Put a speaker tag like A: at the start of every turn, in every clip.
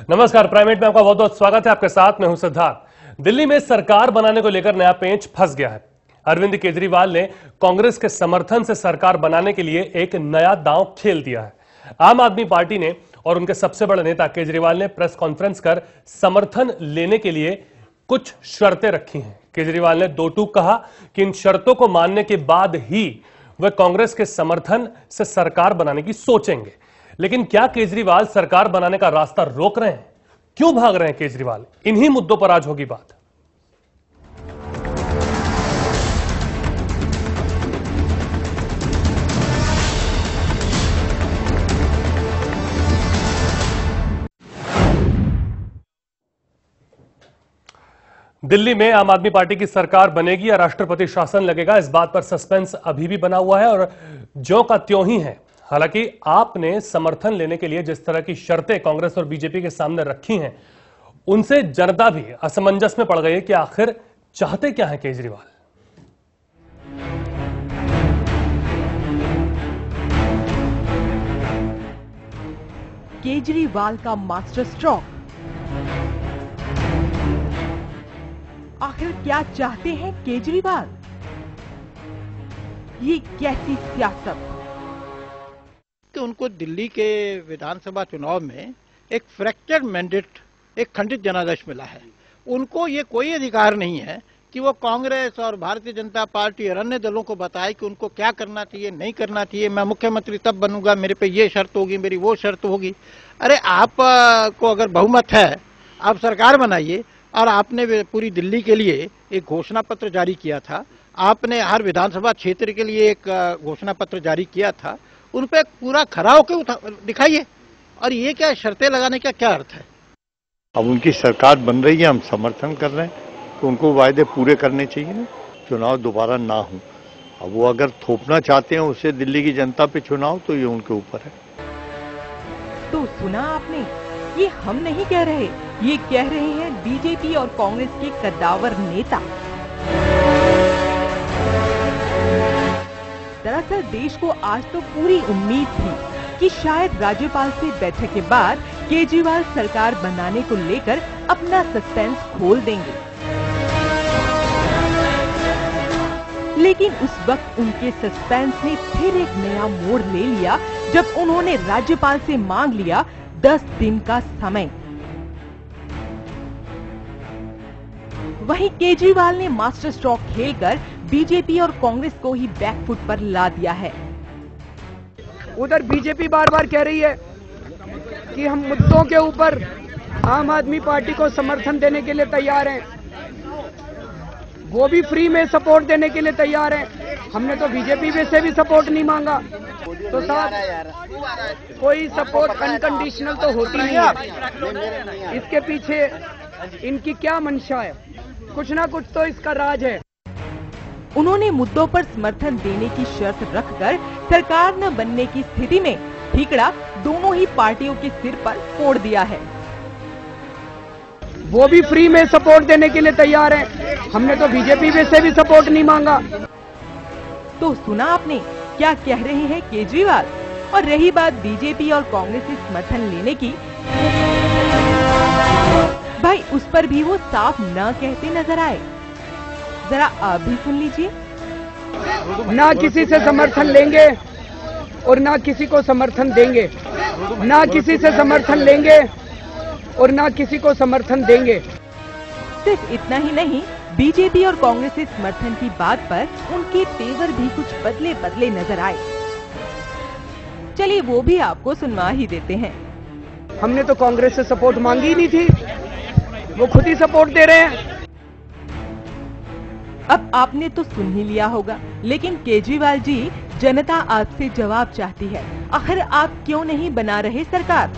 A: नमस्कार, प्राइमेट में आपका बहुत बहुत स्वागत है। आपके साथ मैं हूं सिद्धार्थ। दिल्ली में सरकार बनाने को लेकर नया पेंच फंस गया है। अरविंद केजरीवाल ने कांग्रेस के समर्थन से सरकार बनाने के लिए एक नया दांव खेल दिया है। आम आदमी पार्टी ने और उनके सबसे बड़े नेता केजरीवाल ने प्रेस कॉन्फ्रेंस कर समर्थन लेने के लिए कुछ शर्तें रखी हैं। केजरीवाल ने दो टूक कहा कि इन शर्तों को मानने के बाद ही वे कांग्रेस के समर्थन से सरकार बनाने की सोचेंगे। लेकिन क्या केजरीवाल सरकार बनाने का रास्ता रोक रहे हैं? क्यों भाग रहे हैं केजरीवाल? इन्हीं मुद्दों पर आज होगी बात। दिल्ली में आम आदमी पार्टी की सरकार बनेगी या राष्ट्रपति शासन लगेगा, इस बात पर सस्पेंस अभी भी बना हुआ है और ज्यों का त्यों ही है। हालांकि आपने समर्थन लेने के लिए जिस तरह की शर्तें कांग्रेस और बीजेपी के सामने रखी हैं, उनसे जनता भी असमंजस में पड़ गई है कि आखिर चाहते क्या है केजरीवाल।
B: केजरीवाल का मास्टर स्ट्रोक। आखिर क्या चाहते हैं केजरीवाल? ये कैसी सियासत?
C: कि उनको दिल्ली के विधानसभा चुनाव में एक फ्रैक्चर मैंडेट, एक खंडित जनादेश मिला है। उनको ये कोई अधिकार नहीं है कि वो कांग्रेस और भारतीय जनता पार्टी और अन्य दलों को बताए कि उनको क्या करना चाहिए, नहीं करना चाहिए। मैं मुख्यमंत्री तब बनूंगा, मेरे पे ये शर्त होगी, मेरी वो शर्त होगी। अरे आप को अगर बहुमत है, आप सरकार बनाइए। और आपने पूरी दिल्ली के लिए एक घोषणा पत्र जारी किया था, आपने हर विधानसभा क्षेत्र के लिए एक घोषणा पत्र जारी किया था। उन पे पूरा खरा होकर दिखाइए। और ये क्या शर्तें लगाने का क्या अर्थ है?
D: अब उनकी सरकार बन रही है, हम समर्थन कर रहे हैं तो उनको वायदे पूरे करने चाहिए ना, चुनाव दोबारा ना हो। अब वो अगर थोपना चाहते हैं उससे दिल्ली की जनता पे चुनाव, तो ये उनके ऊपर है।
B: तो सुना आपने, ये हम नहीं कह रहे, ये कह रहे हैं बीजेपी और कांग्रेस के कद्दावर नेता। दरअसल देश को आज तो पूरी उम्मीद थी कि शायद राज्यपाल से बैठक के बाद केजरीवाल सरकार बनाने को लेकर अपना सस्पेंस खोल देंगे। लेकिन उस वक्त उनके सस्पेंस ने फिर एक नया मोड़ ले लिया जब उन्होंने राज्यपाल से मांग लिया 10 दिन का समय। वहीं केजरीवाल ने मास्टर स्ट्रोक खेलकर बीजेपी और कांग्रेस को ही बैकफुट पर ला दिया है।
E: उधर बीजेपी बार बार कह रही है कि हम मुद्दों के ऊपर आम आदमी पार्टी को समर्थन देने के लिए तैयार हैं, वो भी फ्री में सपोर्ट देने के लिए तैयार हैं। हमने तो बीजेपी में से भी सपोर्ट नहीं मांगा। तो साहब, कोई सपोर्ट अनकंडीशनल तो होती नहीं है। इसके पीछे इनकी क्या मंशा है? कुछ ना कुछ तो इसका राज है।
B: उन्होंने मुद्दों पर समर्थन देने की शर्त रखकर सरकार न बनने की स्थिति में ठीकरा दोनों ही पार्टियों के सिर पर फोड़ दिया है।
E: वो भी फ्री में सपोर्ट देने के लिए तैयार हैं। हमने तो बीजेपी में से भी सपोर्ट नहीं मांगा।
B: तो सुना आपने क्या कह रहे हैं केजरीवाल? और रही बात बीजेपी और कांग्रेस से समर्थन लेने की, भाई उस पर भी वो साफ न कहते नजर आए। जरा आप भी सुन लीजिए।
E: ना किसी से समर्थन लेंगे और ना किसी को समर्थन देंगे, ना किसी से समर्थन लेंगे और ना किसी को समर्थन देंगे।
B: सिर्फ इतना ही नहीं, बीजेपी और कांग्रेस से समर्थन की बात पर उनके तेवर भी कुछ बदले बदले नजर आए। चलिए वो भी आपको सुनवा ही देते हैं।
E: हमने तो कांग्रेस से सपोर्ट मांगी ही नहीं थी, वो खुद ही सपोर्ट दे रहे हैं।
B: अब आपने तो सुन ही लिया होगा, लेकिन केजरीवाल जी, जनता आपसे जवाब चाहती है। आखिर आप क्यों नहीं बना रहे सरकार?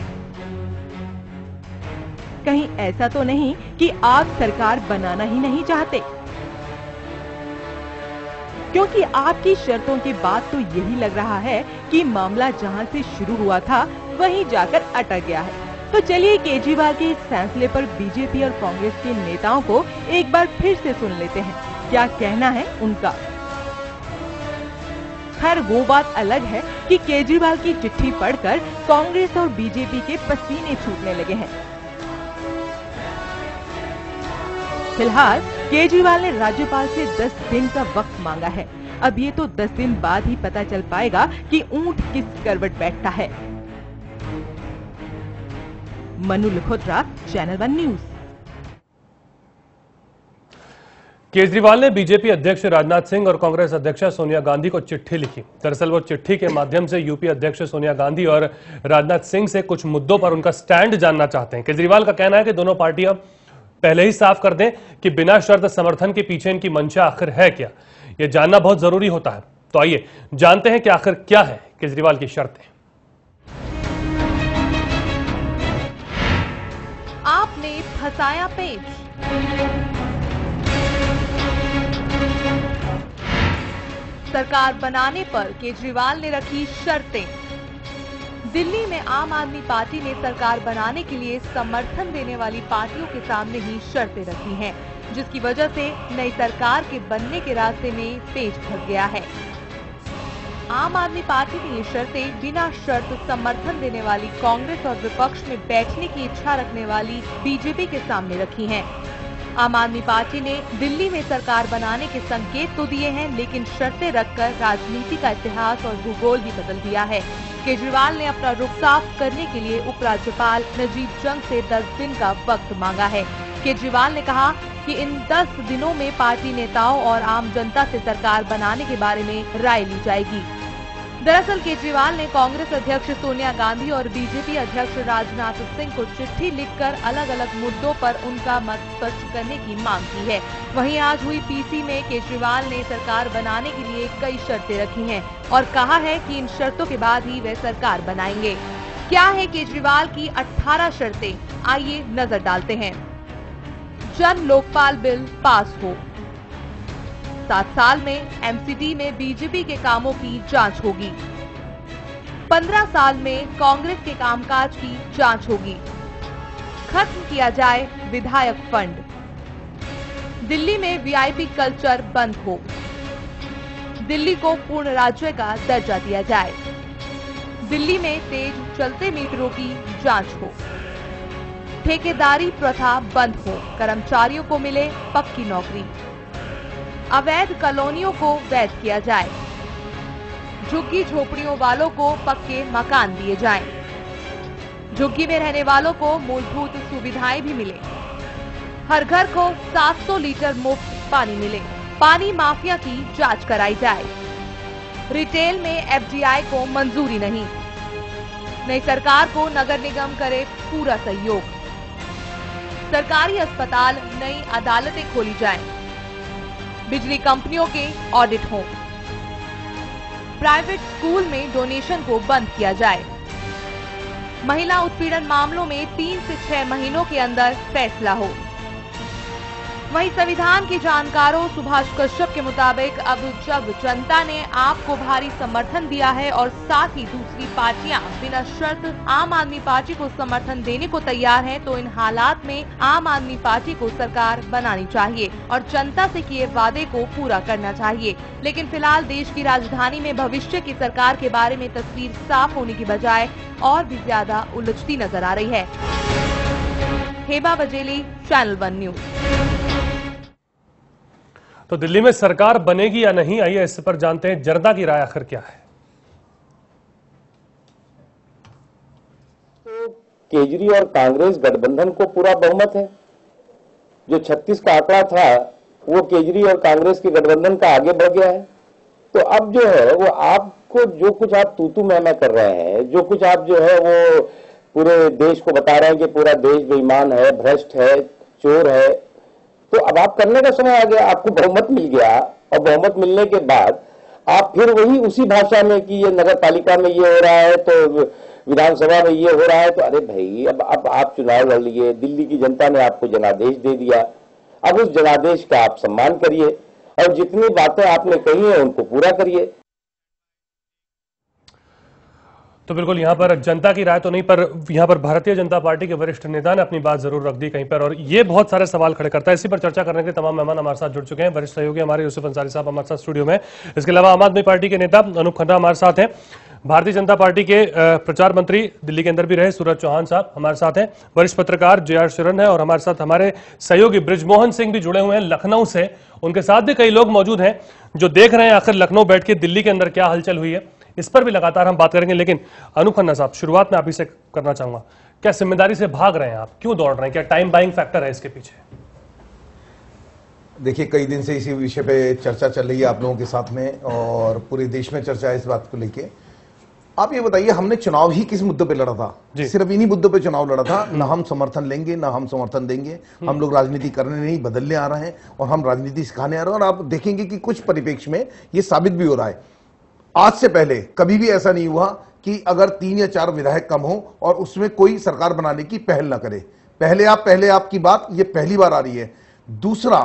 B: कहीं ऐसा तो नहीं कि आप सरकार बनाना ही नहीं चाहते? क्योंकि आपकी शर्तों के बाद तो यही लग रहा है कि मामला जहां से शुरू हुआ था वहीं जाकर अटक गया है। तो चलिए केजरीवाल के इस फैसले पर बीजेपी और कांग्रेस के नेताओं को एक बार फिर से सुन लेते हैं, क्या कहना है उनका। खैर वो बात अलग है कि केजरीवाल की चिट्ठी पढ़कर कांग्रेस और बीजेपी के पसीने छूटने लगे हैं। फिलहाल केजरीवाल ने राज्यपाल से 10 दिन का वक्त मांगा है। अब ये तो 10 दिन बाद ही पता चल पाएगा कि ऊंट किस करवट बैठता है। Manu Lakhotra, channel 1 news.
A: केजरीवाल ने बीजेपी अध्यक्ष राजनाथ सिंह और कांग्रेस अध्यक्ष सोनिया गांधी को चिट्ठी लिखी। दरअसल वो चिट्ठी के माध्यम से यूपी अध्यक्ष सोनिया गांधी और राजनाथ सिंह से कुछ मुद्दों पर उनका स्टैंड जानना चाहते हैं। केजरीवाल का कहना है कि दोनों पार्टियां पहले ही साफ कर दें कि बिना शर्त समर्थन के पीछे इनकी मंशा आखिर है क्या। यह जानना बहुत जरूरी होता है। तो आइए जानते हैं कि आखिर क्या है केजरीवाल की शर्तें।
F: आपने फंसाया पेच। सरकार बनाने पर केजरीवाल ने रखी शर्तें। दिल्ली में आम आदमी पार्टी ने सरकार बनाने के लिए समर्थन देने वाली पार्टियों के सामने ही शर्तें रखी हैं, जिसकी वजह से नई सरकार के बनने के रास्ते में पेच फंस गया है। आम आदमी पार्टी ने ये शर्तें बिना शर्त समर्थन देने वाली कांग्रेस और विपक्ष में बैठने की इच्छा रखने वाली बीजेपी के सामने रखी हैं। आम आदमी पार्टी ने दिल्ली में सरकार बनाने के संकेत तो दिए हैं, लेकिन शर्तें रखकर राजनीति का इतिहास और भूगोल भी बदल दिया है। केजरीवाल ने अपना रुख साफ करने के लिए उपराज्यपाल नजीब जंग से 10 दिन का वक्त मांगा है। केजरीवाल ने कहा कि इन 10 दिनों में पार्टी नेताओं और आम जनता से सरकार बनाने के बारे में राय ली जाएगी। दरअसल केजरीवाल ने कांग्रेस अध्यक्ष सोनिया गांधी और बीजेपी अध्यक्ष राजनाथ सिंह को चिट्ठी लिखकर अलग अलग मुद्दों पर उनका मत स्पष्ट करने की मांग की है। वहीं आज हुई पीसी में केजरीवाल ने सरकार बनाने के लिए कई शर्तें रखी हैं और कहा है कि इन शर्तों के बाद ही वे सरकार बनाएंगे। क्या है केजरीवाल की 18 शर्तें, आइए नजर डालते हैं। जन लोकपाल बिल पास हो। 7 साल में एमसीडी में बीजेपी के कामों की जांच होगी। 15 साल में कांग्रेस के कामकाज की जांच होगी। खत्म किया जाए विधायक फंड। दिल्ली में वीआईपी कल्चर बंद हो। दिल्ली को पूर्ण राज्य का दर्जा दिया जाए। दिल्ली में तेज चलते मीटरों की जांच हो। ठेकेदारी प्रथा बंद हो, कर्मचारियों को मिले पक्की नौकरी। अवैध कॉलोनियों को वैध किया जाए। झुग्गी झोपड़ियों वालों को पक्के मकान दिए जाएं। झुग्गी में रहने वालों को मूलभूत सुविधाएं भी मिले। हर घर को 700 लीटर मुफ्त पानी मिले। पानी माफिया की जांच कराई जाए। रिटेल में एफडीआई को मंजूरी नहीं। नई सरकार को नगर निगम करे पूरा सहयोग। सरकारी अस्पताल, नई अदालतें खोली जाएं। बिजली कंपनियों के ऑडिट हों। प्राइवेट स्कूल में डोनेशन को बंद किया जाए। महिला उत्पीड़न मामलों में 3 से 6 महीनों के अंदर फैसला हो। वहीं संविधान के जानकारों सुभाष कश्यप के मुताबिक अब जब जनता ने आपको भारी समर्थन दिया है और साथ ही दूसरी पार्टियां बिना शर्त आम आदमी पार्टी को समर्थन देने को तैयार हैं, तो इन हालात में आम आदमी पार्टी को सरकार बनानी चाहिए और जनता से किए वादे को पूरा करना चाहिए। लेकिन फिलहाल देश की राजधानी में भविष्य की सरकार के बारे में तस्वीर साफ होने की बजाय और भी ज्यादा उलझती नजर आ रही है। हेबा बजेली, चैनल 1 न्यूज।
A: तो दिल्ली में सरकार बनेगी या नहीं, आइए इस पर जानते हैं जनता की राय आखिर क्या है।
G: तो केजरी और कांग्रेस गठबंधन को पूरा बहुमत है। जो 36 का आंकड़ा था वो केजरी और कांग्रेस के गठबंधन का आगे बढ़ गया है। तो अब जो है वो आपको जो कुछ आप तूतू मैमा कर रहे हैं, जो कुछ आप जो है वो पूरे देश को बता रहे हैं कि पूरा देश बेईमान है, भ्रष्ट है, चोर है, तो अब आप करने का समय आ गया। आपको बहुमत मिल गया और बहुमत मिलने के बाद आप फिर वही उसी भाषा में कि ये नगर पालिका में ये हो रहा है तो विधानसभा में ये हो रहा है, तो अरे भाई अब आप चुनाव लड़ लिए, दिल्ली की जनता ने आपको जनादेश दे दिया, अब उस जनादेश का आप सम्मान करिए और जितनी बातें आपने कही है उनको पूरा करिए।
A: तो बिल्कुल यहां पर जनता की राय तो नहीं, पर यहां पर भारतीय जनता पार्टी के वरिष्ठ नेता ने अपनी बात जरूर रख दी कहीं पर, और ये बहुत सारे सवाल खड़े करता है। इसी पर चर्चा करने के लिए तमाम मेहमान हमारे साथ जुड़ चुके हैं। वरिष्ठ सहयोगी हमारे यूसुफ अंसारी साहब हमारे साथ स्टूडियो में, इसके अलावा आम आदमी पार्टी के नेता अनूप खन्ना हमारे साथ हैं। भारतीय जनता पार्टी के प्रचार मंत्री दिल्ली के अंदर भी रहे सूरज चौहान साहब हमारे साथ हैं, वरिष्ठ पत्रकार जे.आर. शरण है और हमारे साथ हमारे सहयोगी बृजमोहन सिंह भी जुड़े हुए हैं लखनऊ से। उनके साथ भी कई लोग मौजूद हैं जो देख रहे हैं आखिर लखनऊ बैठ के दिल्ली के अंदर क्या हलचल हुई है, इस पर भी लगातार हम बात करेंगे। लेकिन अनूप खन्ना साहब, शुरुआत में आप ही से करना चाहूंगा, क्या जिम्मेदारी से भाग रहे हैं आप, क्यों दौड़ रहे हैं, क्या टाइम बाइंग फैक्टर है इसके पीछे?
H: देखिए, कई दिन से इसी विषय पे चर्चा चल रही है आप लोगों के साथ में और पूरे देश में चर्चा है इस बात को लेके। आप ये बताइए, हमने चुनाव ही किस मुद्दे पे लड़ा था? सिर्फ इन्हीं मुद्दों पे चुनाव लड़ा था। ना हम समर्थन लेंगे ना हम समर्थन देंगे, हम लोग राजनीति करने नहीं बदलने आ रहे हैं और हम राजनीति सिखाने आ रहे हैं। और आप देखेंगे कि कुछ परिप्रेक्ष्य में ये साबित भी हो रहा है। आज से पहले कभी भी ऐसा नहीं हुआ कि अगर 3 या 4 विधायक कम हो और उसमें कोई सरकार बनाने की पहल ना करे। पहले आपकी बात ये पहली बार आ रही है। दूसरा,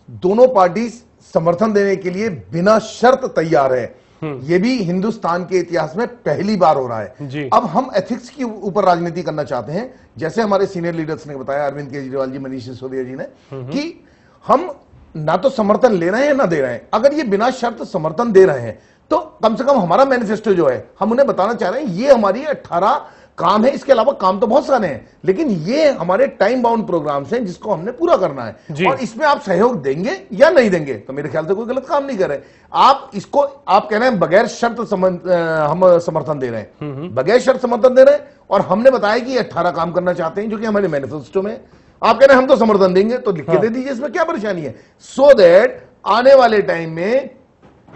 H: दोनों पार्टी समर्थन देने के लिए बिना शर्त तैयार है। ये भी हिंदुस्तान के इतिहास में पहली बार हो रहा है। अब हम एथिक्स के ऊपर राजनीति करना चाहते हैं, जैसे हमारे सीनियर लीडर्स ने बताया, अरविंद केजरीवाल जी, मनीष सिसोदिया जी ने, कि हम ना तो समर्थन ले रहे हैं ना दे रहे हैं। अगर ये बिना शर्त समर्थन दे रहे हैं तो कम से कम हमारा मैनिफेस्टो जो है, हम उन्हें बताना चाह रहे हैं ये हमारी 18 काम है। इसके अलावा काम तो बहुत सारे हैं, लेकिन ये हमारे टाइम बाउंड प्रोग्राम्स हैं जिसको हमने पूरा करना है। और इसमें आप सहयोग देंगे या नहीं देंगे तो मेरे ख्याल से कोई गलत काम नहीं कर रहे। आप इसको आप कह रहे हैं बगैर शर्त हम समर्थन दे रहे हैं, बगैर शर्त समर्थन दे रहे हैं। और हमने बताया कि 18 काम करना चाहते हैं जो कि हमारे मैनिफेस्टो में। आप कह रहे हैं हम तो समर्थन देंगे, तो लिख के दे दीजिए, इसमें क्या परेशानी है? सो दैट आने वाले टाइम में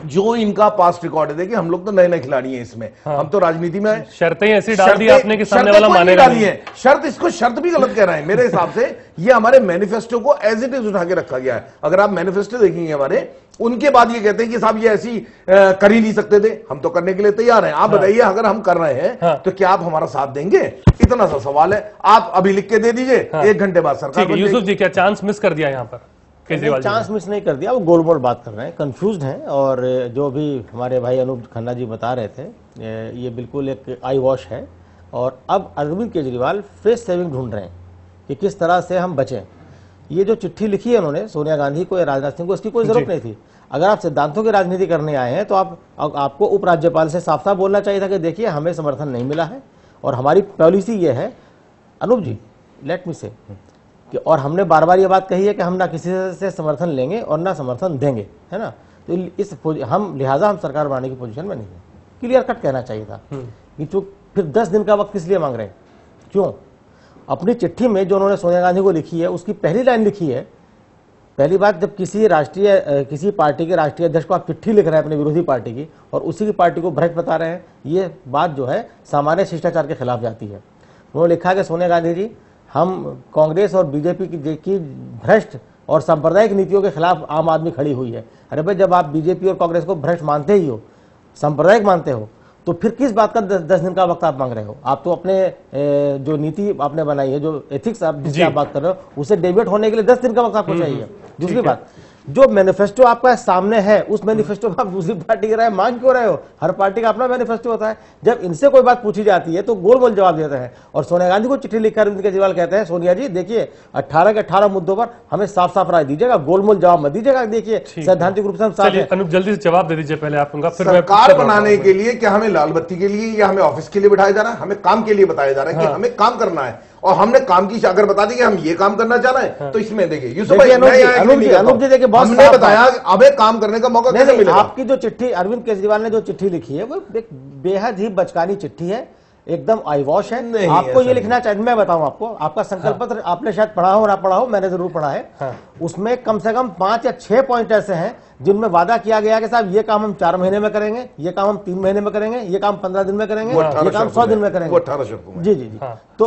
H: जो इनका पास्ट रिकॉर्ड है, देखिए हम लोग तो नए नए खिलाड़ी हैं इसमें। हम तो राजनीति में
A: शर्तें ऐसी डाल दी आपने कि सामने वाला मानेगा नहीं है।
H: शर्त, इसको शर्त भी गलत कह रहे हैं मेरे हिसाब से। ये हमारे मैनिफेस्टो को एज इट इज उठा के रखा गया है। अगर आप मैनिफेस्टो देखेंगे हमारे, उनके बाद ये कहते हैं कि साहब ये ऐसी कर ही नहीं सकते थे, हम तो करने के लिए तैयार हैं। आप बताइए, अगर हम कर रहे हैं तो क्या आप हमारा साथ देंगे? इतना सा सवाल है। आप अभी लिख के दे दीजिए, 1 घंटे बाद सरकार।
A: यूसुफ जी, क्या चांस मिस कर दिया यहाँ पर केजरीवाल?
I: चांस मिस नहीं कर दिया, वो गोल मोल बात कर रहे हैं, कंफ्यूज्ड हैं। और जो भी हमारे भाई अनूप खन्ना जी बता रहे थे, ये बिल्कुल एक आई वॉश है। और अब अरविंद केजरीवाल फेस सेविंग ढूंढ रहे हैं कि किस तरह से हम बचें। ये जो चिट्ठी लिखी है उन्होंने सोनिया गांधी को या राजनाथ सिंह को, इसकी कोई जरूरत नहीं थी। अगर आप सिद्धांतों की राजनीति करने आए हैं तो आपको उपराज्यपाल से साफ साफ बोलना चाहिए था कि देखिए हमें समर्थन नहीं मिला है और हमारी पॉलिसी ये है। अनूप जी, लेट मी से कि और हमने बार बार ये बात कही है कि हम ना किसी से समर्थन लेंगे और ना समर्थन देंगे, है ना? तो लिहाजा हम सरकार बनाने की पोजीशन में नहीं है। क्लियर कट कहना चाहिए था कि जो फिर 10 दिन का वक्त किस लिए मांग रहे हैं? क्यों? अपनी चिट्ठी में जो उन्होंने सोनिया गांधी को लिखी है उसकी पहली लाइन लिखी है। पहली बात, जब किसी पार्टी के राष्ट्रीय अध्यक्ष को आप चिट्ठी लिख रहे हैं अपनी विरोधी पार्टी की और उसी की पार्टी को भ्रष्ट बता रहे हैं, ये बात जो है सामान्य शिष्टाचार के खिलाफ जाती है। उन्होंने लिखा कि सोनिया गांधी जी, हम कांग्रेस और बीजेपी की भ्रष्ट और सांप्रदायिक नीतियों के खिलाफ आम आदमी खड़ी हुई है। अरे भाई, जब आप बीजेपी और कांग्रेस को भ्रष्ट मानते ही हो, सांप्रदायिक मानते हो, तो फिर किस बात का 10 दिन का वक्त आप मांग रहे हो? आप तो अपने जो नीति आपने बनाई है, जो एथिक्स आप जिसकी आप बात कर रहे हो, उसे डेविएट होने के लिए 10 दिन का वक्त आपको चाहिए। दूसरी बात, जो मैनिफेस्टो आपका सामने है उस मैनिफेस्टो में आप दूसरी पार्टी की राय मांग क्यों रहे हो? हर पार्टी का अपना मैनिफेस्टो होता है। जब इनसे कोई बात पूछी जाती है तो गोल गोल जवाब देते हैं। और सोनिया गांधी को चिट्ठी लिखकर अरविंद केजरीवाल कहते हैं, सोनिया जी देखिए 18 के 18 मुद्दों पर हमें साफ साफ राय दीजिएगा, गोलमोल जवाब मत दीजिएगा। देखिए सैद्धांतिक रूप से हम साथ हैं।
A: अनुप, जल्दी से जवाब दे दीजिए पहले आप उनका, फिर
H: सरकार बनाने के लिए क्या हमें लाल बत्ती के लिए या हमें ऑफिस के लिए बिठाया जा रहा है? हमें काम के लिए बताया जा रहा है कि हमें काम करना है और हमने काम की अगर बता दी कि हम ये काम करना चाह रहे हैं तो इसमें देखिए यूसुफ भाई,
I: अनुप जी देखिए,
H: हमने बताया अबे काम करने का मौका कैसे मिलेगा?
I: आपकी जो चिट्ठी अरविंद केजरीवाल ने जो चिट्ठी लिखी है वो एक बेहद ही बचकानी चिट्ठी है, एकदम आई वॉश है। आपको ये लिखना चाहिए, मैं बताऊं आपको, आपका संकल्प पत्र आपने शायद पढ़ा हो ना पढ़ा हो, मैंने जरूर पढ़ा है। उसमें कम से कम 5 या 6 पॉइंट ऐसे हैं जिनमें वादा किया गया कि साहब ये काम हम 4 महीने में करेंगे, ये काम हम 3 महीने में करेंगे, ये काम 15 दिन में करेंगे, ये काम 100 दिन में करेंगे। जी जी जी। तो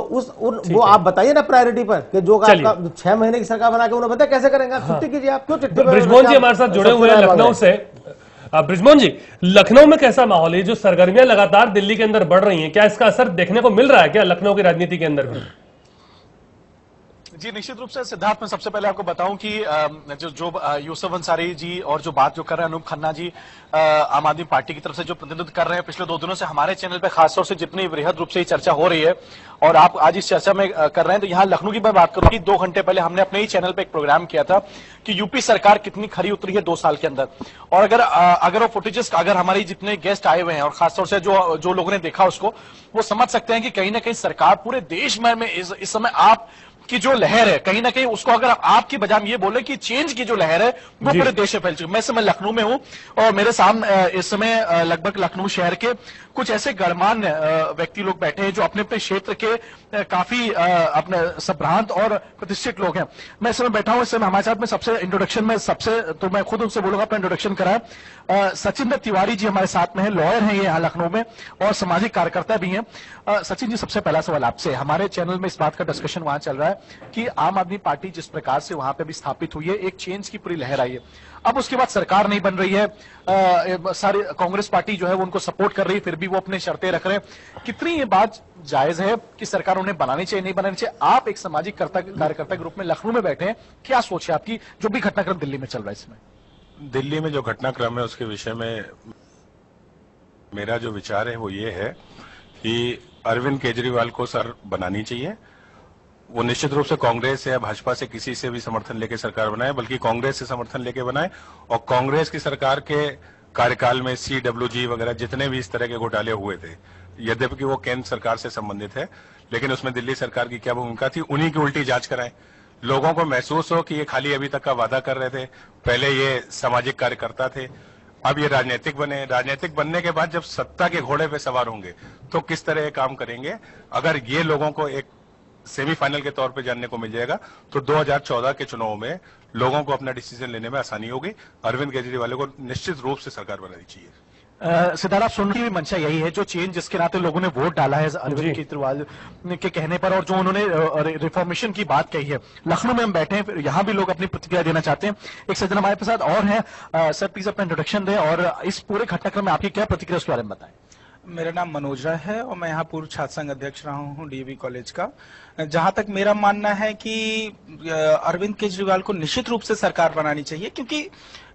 I: वो आप बताइए ना प्रायोरिटी पर कि जो आपका 6 महीने की सरकार बना के उन्हें बताया कैसे करेंगे? आप छुट्टी कीजिए, आप क्यों चिट्ठी?
A: बृजमोहन जी हमारे साथ जुड़े हुए हैं लखनऊ से। बृजमोहन जी, लखनऊ में कैसा माहौल है? जो सरगर्मियां लगातार दिल्ली के अंदर बढ़ रही हैं, क्या इसका असर देखने को मिल रहा है क्या लखनऊ की राजनीति के अंदर भी?
J: जी निश्चित रूप से सिद्धार्थ, मैं सबसे पहले आपको बताऊं कि जो यूसुफ अंसारी जी और जो बात जो कर रहे हैं अनूप खन्ना जी आम आदमी पार्टी की तरफ से जो प्रतिनिधित्व कर रहे हैं पिछले 2 दिनों से हमारे चैनल पे खासतौर से जितनी वृहद रूप से ये चर्चा हो रही है और आप आज इस चर्चा में कर रहे हैं, तो यहाँ लखनऊ की मैं बात करूं कि 2 घंटे पहले हमने अपने ही चैनल पे एक प्रोग्राम किया था कि यूपी सरकार कितनी खरी उतरी है 2 साल के अंदर। और अगर वो फुटेजेस अगर हमारे जितने गेस्ट आए हुए हैं और खासतौर से जो लोगों ने देखा उसको, वो समझ सकते हैं कि कहीं ना कहीं सरकार पूरे देश में इस समय आप की जो लहर है, कहीं ना कहीं उसको अगर आपकी बजाय ये बोले कि चेंज की जो लहर है वो पूरे देश में फैल चुकी है। मैं इस समय लखनऊ में हूं और मेरे सामने इस समय लगभग लखनऊ शहर के कुछ ऐसे गणमान्य व्यक्ति लोग बैठे हैं जो अपने अपने क्षेत्र के काफी अपने संभ्रांत और प्रतिष्ठित लोग हैं। मैं इस समय बैठा हूं, इस समय हमारे साथ में सबसे इंट्रोडक्शन में तो मैं खुद उनसे बोलूंगा, अपना इंट्रोडक्शन कराया। सचिन दत्त तिवारी जी हमारे साथ में है, लॉयर हैं ये यहाँ लखनऊ में और सामाजिक कार्यकर्ता भी हैं। सचिन जी, सबसे पहला सवाल आपसे, हमारे चैनल में इस बात का डिस्कशन वहां चल रहा है कि आम आदमी पार्टी जिस प्रकार से वहां पे भी स्थापित हुई है, एक चेंज की पूरी लहर आई है, अब उसके बाद सरकार नहीं बन रही है, सारी कांग्रेस पार्टी जो है वो उनको सपोर्ट कर रही है, फिर भी वो अपने शर्तें रख रहे हैं। कितनी ये बात जायज है कि सरकार उन्हें बनानी चाहिए, नहीं बनानी चाहिए? आप एक सामाजिक कार्यकर्ता के रूप में लखनऊ में बैठे हैं, क्या सोच है आपकी जो भी घटनाक्रम दिल्ली में चल रहा है इसमें?
K: दिल्ली में जो घटनाक्रम है उसके विषय में मेरा जो विचार है वो ये है कि अरविंद केजरीवाल को सर बनानी चाहिए। वो निश्चित रूप से कांग्रेस या भाजपा से किसी से भी समर्थन लेके सरकार बनाए, बल्कि कांग्रेस से समर्थन लेके बनाए। और कांग्रेस की सरकार के कार्यकाल में CWG वगैरह जितने भी इस तरह के घोटाले हुए थे, यद्यपि वो केंद्र सरकार से संबंधित है, लेकिन उसमें दिल्ली सरकार की क्या भूमिका थी, उन्हीं की उल्टी जांच कराएं। लोगों को महसूस हो कि ये खाली अभी तक का वादा कर रहे थे, पहले ये सामाजिक कार्यकर्ता थे, अब ये राजनीतिक बने। राजनीतिक बनने के बाद जब सत्ता के घोड़े पे सवार होंगे तो किस तरह ये काम करेंगे, अगर ये लोगों को एक सेमीफाइनल के तौर पे जानने को मिल जाएगा तो 2014 के चुनाव में लोगों को अपना डिसीजन लेने में आसानी होगी। अरविंद केजरीवाल को निश्चित रूप से सरकार बनानी चाहिए।
J: सिद्धार्थ, आप सुनने की भी मंशा यही है, जो चेंज जिसके नाते लोगों ने वोट डाला है अरविंद केजरीवाल के कहने पर और जो उन्होंने रिफॉर्मेशन की बात कही है। लखनऊ में हम बैठे हैं, यहाँ भी लोग अपनी प्रतिक्रिया देना चाहते हैं। एक सज्जन हमारे साथ और हैं, सर प्लीज अपना इंट्रोडक्शन दें और इस पूरे घटनाक्रम में आपकी क्या प्रतिक्रिया उसके बारे में बताएं।
L: मेरा नाम मनोज राय है और मैं यहाँ पूर्व छात्र संघ अध्यक्ष रहा हूँ DAV कॉलेज का। जहां तक मेरा मानना है कि अरविंद केजरीवाल को निश्चित रूप से सरकार बनानी चाहिए, क्योंकि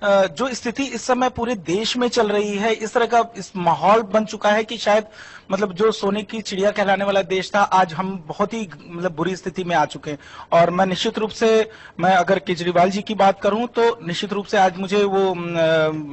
L: जो स्थिति इस समय पूरे देश में चल रही है, इस तरह का इस माहौल बन चुका है कि शायद मतलब जो सोने की चिड़िया कहलाने वाला देश था, आज हम बहुत ही मतलब बुरी स्थिति में आ चुके हैं। और मैं निश्चित रूप से, मैं अगर केजरीवाल जी की बात करूं तो निश्चित रूप से आज मुझे वो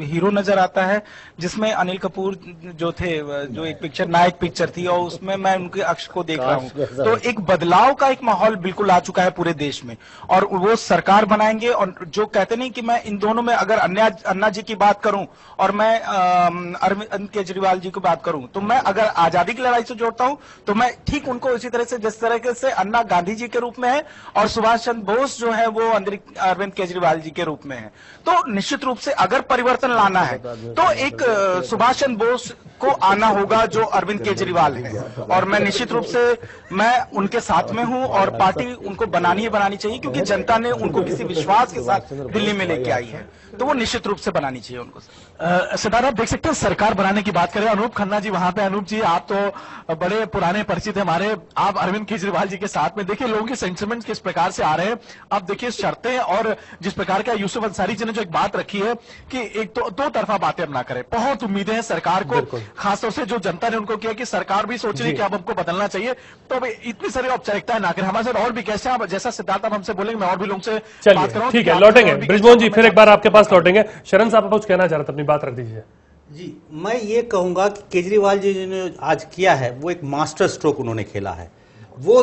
L: हीरो नजर आता है जिसमें अनिल कपूर जो थे, जो एक पिक्चर नायक पिक्चर थी और उसमें मैं उनके अक्ष को देख रहा हूं। तो एक बदलाव का एक माहौल बिल्कुल आ चुका है पूरे देश में और वो सरकार बनाएंगे। और जो कहते नहीं कि मैं इन दोनों में अगर अन्ना जी की बात करूं और मैं अरविंद केजरीवाल जी की बात करूं, तो मैं अगर आजादी की लड़ाई से जोड़ता हूं तो मैं ठीक उनको इसी तरह से, जिस तरह से अन्ना गांधी जी के रूप में है और सुभाष चंद्र बोस जो है वो अरविंद केजरीवाल जी के रूप में है। तो निश्चित रूप से अगर परिवर्तन लाना है तो एक सुभाष चंद्र बोस को आना होगा जो अरविंद केजरीवाल है, और मैं निश्चित रूप से मैं उनके साथ में हूं और पार्टी उनको बनानी चाहिए, क्योंकि जनता ने उनको किसी विश्वास के साथ दिल्ली में लेके आई है, तो वो निश्चित रूप से बनानी चाहिए उनको।
J: सिद्धार्थ, आप देख सकते हैं सरकार बनाने की बात करें, अनूप खन्ना जी वहां पे। अनूप जी, आप तो बड़े पुराने परिचित हैं हमारे, आप अरविंद केजरीवाल जी के साथ में, देखिए लोगों के सेंटिमेंट किस प्रकार से आ रहे हैं। आप देखिए शर्तें और जिस प्रकार का यूसुफ अंसारी जी ने जो एक बात रखी है कि एक तो दो तरफा बातें अब ना करें। बहुत उम्मीदें हैं सरकार को, खासतौर से जो जनता ने उनको किया कि सरकार भी सोच रही है कि अब हमको बदलना चाहिए, तो अब इतनी सारी औपचारिकताएं ना करें। हमारे साथ और भी कैसे, जैसा सिद्धार्थ आप हमसे बोलेंगे, मैं और भी लोगों से बात करूँ।
A: ठीक है, लौटेंगे ब्रिजमोहन जी, फिर एक बार आपके पास लौटेंगे। शरण साहब कुछ कहना चाह रहे थे, अपनी बात रख दीजिए।
M: जी, मैं ये कहूंगा कि केजरीवाल जी ने आज किया है वो एक मास्टर स्ट्रोक उन्होंने खेला है। वो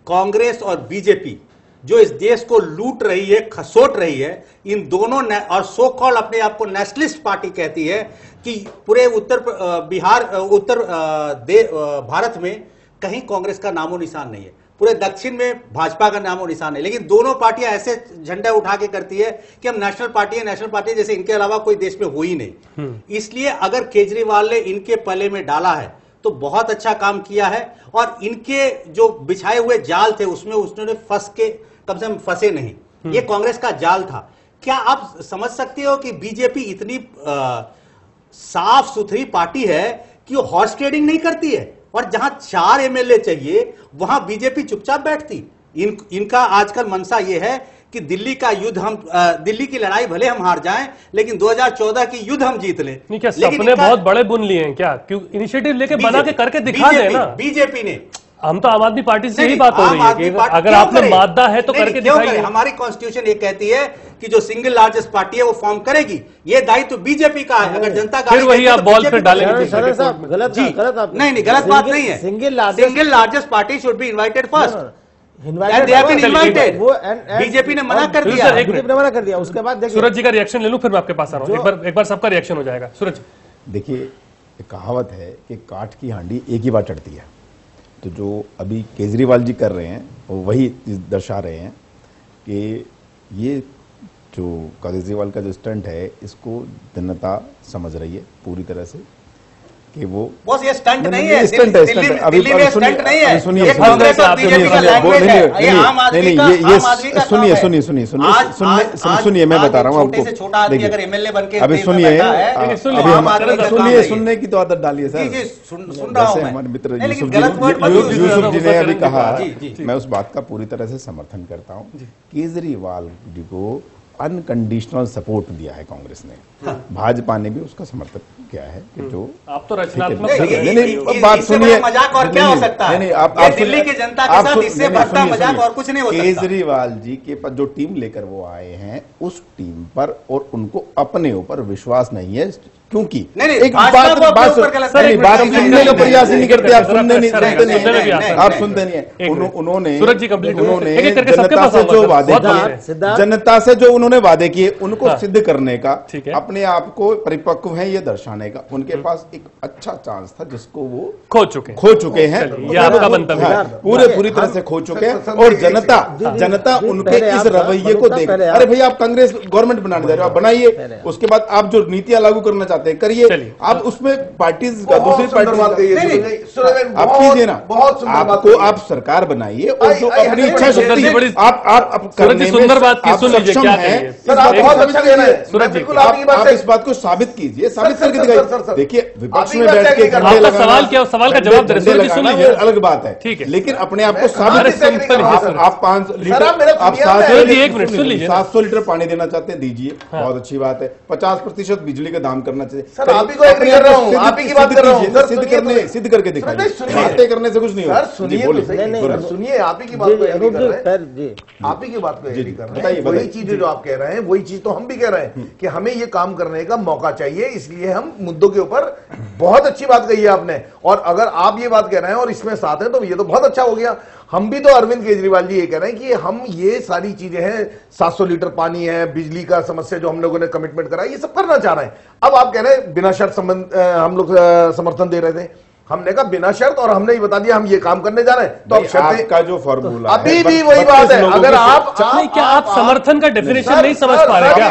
M: कांग्रेस और बीजेपी जो इस देश को लूट रही है, खसोट रही है, इन दोनों और सो कॉल्ड अपने आप को नेशनलिस्ट पार्टी कहती है कि पूरे उत्तर भारत में कहीं कांग्रेस का नामो निशान नहीं है, पूरे दक्षिण में भाजपा का नामो निशान नहीं, लेकिन दोनों पार्टियां ऐसे झंडा उठा के करती है कि हम नेशनल पार्टी है, जैसे इनके अलावा कोई देश में हो ही नहीं। इसलिए अगर केजरीवाल ने इनके पले में डाला है तो बहुत अच्छा काम किया है, और इनके जो बिछाए हुए जाल थे उसमें उन्होंने फंस के कम से कम फंसे नहीं। ये कांग्रेस का जाल था। क्या आप समझ सकते हो कि बीजेपी इतनी साफ सुथरी पार्टी है कि वो हॉर्स ट्रेडिंग नहीं करती है, और जहां 4 MLA चाहिए वहां बीजेपी चुपचाप बैठती। इनका आजकल मनसा ये है कि दिल्ली का युद्ध दिल्ली की लड़ाई भले हम हार जाएं, लेकिन 2014 की युद्ध हम जीत लें।
A: नहीं, क्या सपने बहुत बड़े बुन लिए हैं क्या? क्यों इनिशिएटिव लेके बना के करके दिखा दें ना।
M: बीजेपी ने,
A: हम तो आम आदमी पार्टी से यही बात हो रही है कि अगर आपने मादा है तो करके दिखाइए।
M: हमारी कॉन्स्टिट्यूशन ये कहती है कि जो सिंगल लार्जेस्ट पार्टी है वो फॉर्म करेगी, ये दायित्व बीजेपी का है। अगर जनता का
A: फिर वही आप बॉल पे डालेंगे।
M: गलत नहीं, गलत बात नहीं है। Single largest party should be invited first. BJP ने मना कर दिया।
I: उसके बाद
A: सूरज जी का रिएक्शन ले लूं, फिर मैं आपके पास आ रहा हूं। एक बार सबका रिएक्शन हो जाएगा। सूरज,
N: देखिए कहावत है कि काठ की हांडी एक ही बार चढ़ती है। तो जो अभी केजरीवाल जी कर रहे हैं वो वही दर्शा रहे हैं कि ये जो केजरीवाल का जो स्टंट है इसको जनता समझ रही है पूरी तरह से कि वो
M: बॉस ये स्टंट नहीं है।
N: स्टंट है, स्टंट अभी स्टंट नहीं है। सुनिए सुनिए मैं बता रहा हूँ आपको। अभी सुनने की तो आदत डालिए सर। जैसे हमारे मित्र यूसुफ जी ने अभी कहा, मैं उस बात का पूरी तरह से समर्थन करता हूँ। केजरीवाल जी को अनकंडीशनल सपोर्ट दिया है कांग्रेस ने, भाजपा ने भी उसका समर्थन किया है कि जो
A: आप तो रचनात्मक
N: नहीं बात सुनिए।
M: मजाक और क्या हो सकता है? आप दिल्ली की जनता के साथ इससे बढ़ता मजाक और कुछ नहीं हो सकता।
N: केजरीवाल जी के पास जो टीम लेकर वो आए हैं उस टीम पर और उनको अपने ऊपर विश्वास नहीं है, क्योंकि एक बात सुनने का प्रयास नहीं करते। आप सुनते नहीं है। उन्होंने जनता से जो वादे किए, जनता से जो उन्होंने वादे किए उनको सिद्ध करने का, अपने आप को परिपक्व है ये दर्शाने का उनके पास एक अच्छा चांस था जिसको वो खो चुके हैं। पूरी तरह से खो चुके हैं। और जनता उनके इस रवैये को देख, अरे भैया आप कांग्रेस गवर्नमेंट बनाने जा रहे हो, आप बनाइए। उसके बाद आप जो नीतियां लागू करना चाहते हैं करिए। आप उसमें पार्टीज का दूसरी पार्टी आप कीजिए ना, आपको आप सरकार बनाइए और जो अपनी इच्छा शक्ति आप
A: सुंदर बात की सुन लीजिए क्या है।
N: आप इस बात को साबित कीजिए, साबित करके दिखाइए। देखिए विपक्ष में बैठ के
A: सवाल का जवाब
N: अलग बात है, ठीक है, लेकिन अपने आप को साबित आप 5 लीटर आप 700 लीटर पानी देना चाहते हैं दीजिए, बहुत अच्छी बात है। 50% बिजली का दाम करना चाहिए।
H: सर आप ही को एग्री कर रहा हूँ, आप ही की बात कर रहा हूँ।
N: सिद्ध करके दिखाइए, बातें करने से कुछ नहीं होगा।
H: सुनिए आप ही की बात को एग्री कर रहे हैं, आप ही की बात को एग्री कर रहे हैं। वही चीज जो आप कह रहे हैं वही चीज तो हम भी कह रहे हैं कि हमें ये काम करने का मौका चाहिए, इसलिए हम मुद्दों के ऊपर बहुत अच्छी बात कही है आपने। और अगर आप ये बात कह रहे हैं और इसमें साथ हैं तो ये तो बहुत अच्छा हो गया। हम भी तो अरविंद केजरीवाल जी ये कह रहे हैं कि हम ये सारी चीजें हैं, 700 लीटर पानी है, बिजली का समस्या जो हम लोगों ने कमिटमेंट करा, ये सब करना चाह रहे हैं। अब आप कह रहे हैं बिना शर्त हम लोग समर्थन दे रहे थे, हमने कहा बिना शर्त, और हमने ही बता दिया हम ये काम करने जा रहे हैं। तो अब शर्त
N: का जो फॉर्मूला
H: अभी भी वही बात है। अगर आप
A: क्या आप समर्थन का डेफिनेशन नहीं समझ पा रहे क्या?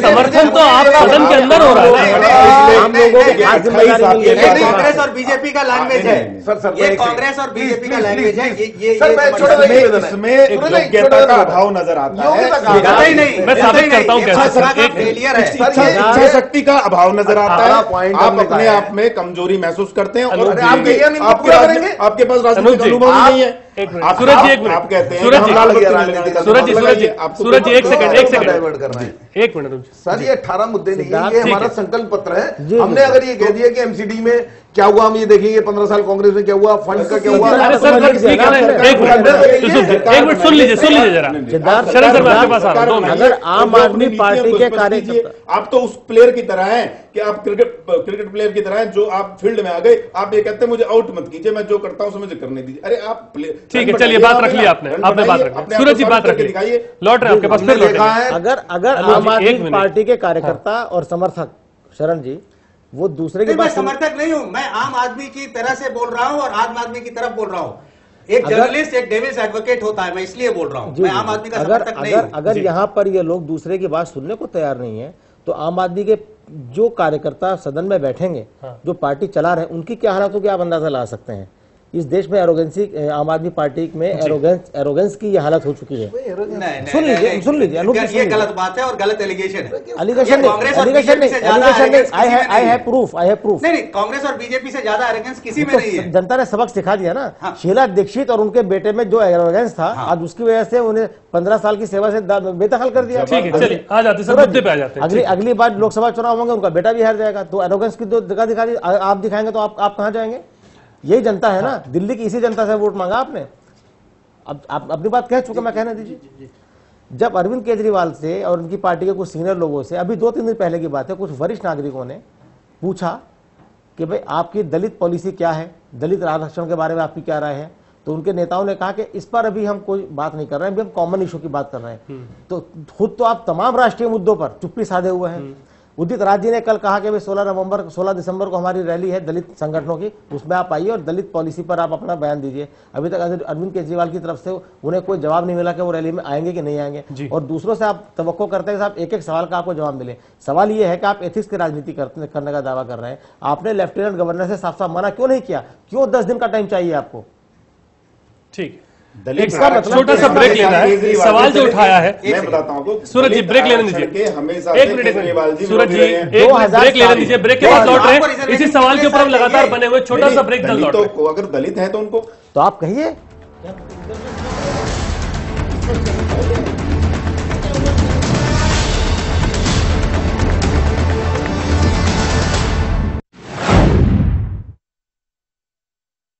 A: समर्थन तो आप सदन के अंदर हो रहा है।
M: हम लोगों के कांग्रेस और बीजेपी का लैंग्वेज है सर, ये कांग्रेस और बीजेपी का लैंग्वेज है।
N: इसमें योग्यता का अभाव नजर आता है।
A: मैं साबित करता हूँ कैसे
N: इच्छा शक्ति का अभाव नजर आता है। आप अपने आप में कमजोरी महसूस करते हैं और आपके पास राजनीतिक अनुभव नहीं है।
A: सूरज जी एक मिनट,
N: आप कहते हैं
A: सूरज जी एक मिनट
H: सर, ये 18 मुद्दे नहीं है, ये हमारा संकल्प पत्र है। हमने अगर ये कह दिया कि एमसीडी में क्या हुआ हम ये देखेंगे, 15 साल कांग्रेस में क्या हुआ, फंड का क्या हुआ।
A: एक मिनट सुन लीजिए जरा। शरण सर मैं आपके पास आ रहा हूं।
I: अगर आम आदमी पार्टी के कार्यकर्ता,
N: आप तो उस प्लेयर की तरह हैं कि आप क्रिकेट प्लेयर की तरह हैं जो आप फील्ड में आ गए, आप ये कहते हैं मुझे आउट मत कीजिए, मैं जो करता हूं उसे मुझे करने दीजिए। अरे आप
A: ठीक है, चलिए बात रख ली आपने बात रख ली। सूरज जी बात रख ली, लौट रहे आपके पास, फिर लौट रहे।
I: अगर आम आदमी पार्टी के कार्यकर्ता और समर्थक, शरण जी वो दूसरे की
M: मैं समर्थक नहीं हूं, मैं आम आदमी की तरह से बोल रहा हूं और आम आदमी की तरफ बोल रहा हूं। एक जर्नलिस्ट एक डेविल्स एडवोकेट होता है, मैं इसलिए बोल रहा हूं, मैं आम आदमी का समर्थक नहीं हूं।
I: अगर यहाँ पर ये लोग दूसरे की बात सुनने को तैयार नहीं है तो आम आदमी के जो कार्यकर्ता सदन में बैठेंगे, जो पार्टी चला रहे हैं, उनकी क्या हालत होगी आप अंदाजा ला सकते हैं। इस देश में एरोगेंसी, आम आदमी पार्टी में एरोगेंस की ये हालत हो चुकी है। सुन लीजिए
M: ये गलत बात है और गलत एलिगेशन है।
I: एलिगेशन नहीं, आई हैव प्रूफ।
M: नहीं, कांग्रेस और बीजेपी से ज्यादा एरोगेंस किसी में नहीं है।
I: जनता ने सबक सिखा दिया ना। शीला दीक्षित और उनके बेटे में जो एरोगेंस था, आज उसकी वजह से उन्हें 15 साल की सेवा से बेदखल कर दिया।
A: ठीक है, चलिए आ जाते हैं, मुद्दे पे आ जाते हैं।
I: अगली बार लोकसभा चुनाव होंगे, उनका बेटा भी हार जाएगा, तो एरोगेंस की जो जगह आप दिखाएंगे तो आप कहां जाएंगे? यही जनता है ना, दिल्ली की इसी जनता से वोट मांगा आपने। अब आप अपनी बात कह चुके, मैं कहने दीजिए। जब अरविंद केजरीवाल से और उनकी पार्टी के कुछ सीनियर लोगों से, अभी 2-3 दिन पहले की बात है, कुछ वरिष्ठ नागरिकों ने पूछा कि भाई आपकी दलित पॉलिसी क्या है, दलित आरक्षण के बारे में आपकी क्या राय है, तो उनके नेताओं ने कहा कि इस पर अभी हम कोई बात नहीं कर रहे हैं, अभी हम कॉमन इशू की बात कर रहे हैं। तो खुद तो आप तमाम राष्ट्रीय मुद्दों पर चुप्पी साधे हुए हैं। उदित राज जी ने कल कहा कि भाई 16 दिसंबर को हमारी रैली है दलित संगठनों की, उसमें आप आइए और दलित पॉलिसी पर आप अपना बयान दीजिए। अभी तक अरविंद केजरीवाल की तरफ से उन्हें कोई जवाब नहीं मिला कि वो रैली में आएंगे कि नहीं आएंगे। और दूसरों से आप तवक्को करते हैं कि साहब एक सवाल का आपको जवाब मिले। सवाल ये है कि आप एथिक्स की राजनीति करने का दावा कर रहे हैं। आपने लेफ्टिनेंट गवर्नर से साफ साफ मना क्यों नहीं किया? क्यों 10 दिन का टाइम चाहिए आपको?
A: ठीक, इसका मतलब छोटा सा ब्रेक लेना है। सवाल जो उठाया है,
N: मैं बताता हूँ आपको,
A: सूरज जी ब्रेक लेने दीजिए, एक मिनट सूरज जी, एक ब्रेक लेने दीजिए, ब्रेक के बाद लौट रहे हैं। इसी सवाल के ऊपर हम लगातार बने हुए, छोटा सा ब्रेक लौट रहे हैं।
N: अगर दलित है तो उनको
I: तो आप कहिए।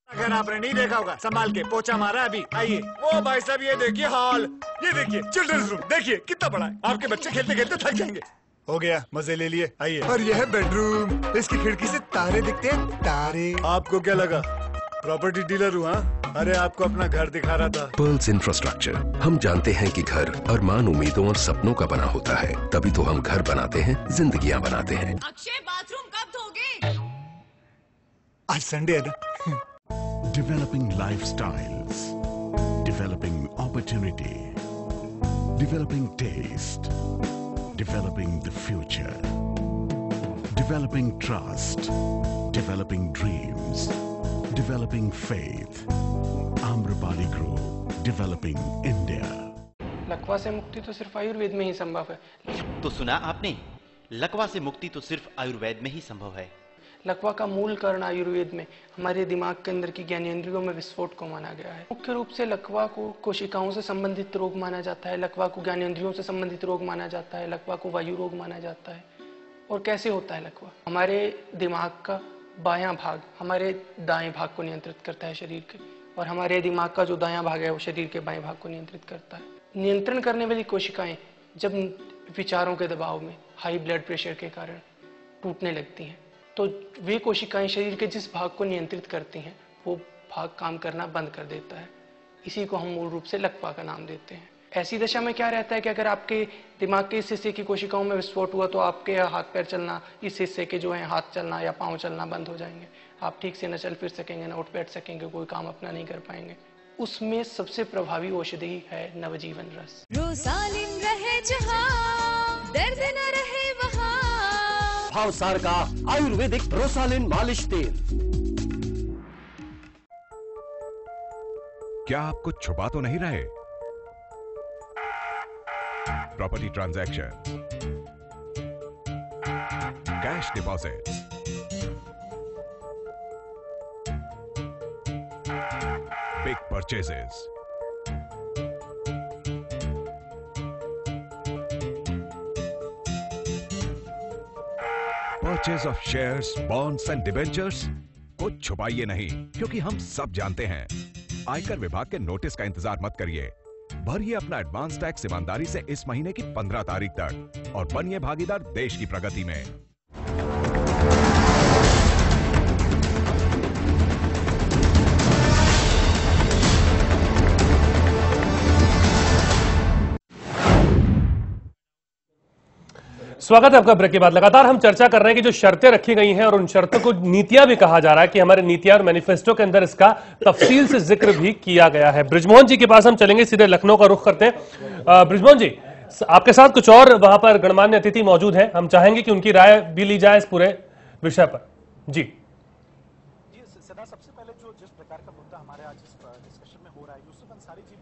O: अगर आपने नहीं देखा होगा, संभाल के पोछा मारा अभी। आइए, वो भाई साहब ये देखिए हॉल, ये देखिए चिल्ड्रंस रूम, देखिए कितना बड़ा है। आपके बच्चे खेलते खेलते थक जाएंगे। हो गया, मजे ले लिए। आइए, और यह है बेडरूम, इसकी खिड़की से तारे दिखते हैं, तारे। आपको क्या लगा प्रॉपर्टी डीलर हूँ? अरे आपको अपना घर दिखा रहा था।
P: पर्ल्स इंफ्रास्ट्रक्चर, हम जानते हैं कि घर अरमान, उम्मीदों और सपनों का बना होता है, तभी तो हम घर बनाते हैं, जिंदगियां बनाते हैं।
Q: अक्षय बाथरूम कब धोगे?
O: आज संडे है ना।
R: Developing lifestyles, developing opportunity, developing taste, developing the future, developing trust, developing dreams, developing faith. Amrapali Group, developing India.
S: लकवा से मुक्ति तो सिर्फ आयुर्वेद में ही संभव है।
T: तो सुना आपने, लकवा से मुक्ति तो सिर्फ आयुर्वेद में ही संभव है।
S: लकवा का मूल कारण आयुर्वेद में हमारे दिमाग के अंदर की ज्ञानेंद्रियों में विस्फोट को माना गया है। मुख्य रूप से लकवा को कोशिकाओं से संबंधित रोग माना जाता है, लकवा को ज्ञानेंद्रियों से संबंधित रोग माना जाता है, लकवा को वायु रोग माना जाता है। और कैसे होता है लकवा? हमारे दिमाग का बायां भाग हमारे दाएं भाग को नियंत्रित करता है शरीर के, और हमारे दिमाग का जो दायां भाग है वो शरीर के बाएं भाग को नियंत्रित करता है। नियंत्रण करने वाली कोशिकाएं जब विचारों के दबाव में, हाई ब्लड प्रेशर के कारण टूटने लगती हैं, तो वे कोशिकाएं शरीर के जिस भाग को नियंत्रित करती हैं वो भाग काम करना बंद कर देता है। इसी को हम मूल रूप से लकवा का नाम देते हैं। ऐसी दशा में क्या रहता है कि अगर आपके दिमाग के इस हिस्से की कोशिकाओं में विस्फोट हुआ तो आपके हाथ पैर चलना, इस हिस्से के जो है हाथ चलना या पांव चलना बंद हो जाएंगे। आप ठीक से न चल फिर सकेंगे, न उठ बैठ सकेंगे, कोई काम अपना नहीं कर पाएंगे। उसमें सबसे प्रभावी औषधि है नवजीवन रस।
Q: रोसालिन रहे जहां, दर्द न रहे वहां।
U: भावसार का आयुर्वेदिक रोसालिन मालिश तेल।
V: क्या आप कुछ छुपा तो नहीं रहे? Property transaction, cash deposit, big purchases, purchase of shares, bonds and debentures. कुछ छुपाइए नहीं, क्योंकि हम सब जानते हैं। आयकर विभाग के नोटिस का इंतजार मत करिए, भरिए अपना एडवांस टैक्स ईमानदारी से इस महीने की 15 तारीख तक और बनिए भागीदार देश की प्रगति में।
A: स्वागत है आपका ब्रेक के बाद। लगातार हम चर्चा कर रहे हैं कि जो शर्तें रखी गई हैं और उन शर्तों को नीतियां भी कहा जा रहा है कि हमारे नीतियां और मैनिफेस्टो के अंदर इसका तफसील से जिक्र भी किया गया है। बृजमोहन जी के पास हम चलेंगे, सीधे लखनऊ का रुख करते हैं। बृजमोहन जी, आपके साथ कुछ और वहां पर गणमान्य अतिथि मौजूद हैं, हम चाहेंगे कि उनकी राय भी ली जाए इस पूरे विषय पर। जी
J: सदा, सबसे पहले पहले जो जिस प्रकार का मुद्दा हमारे आज इस डिस्कशन में हो रहा है, यूसुफ अंसारी जी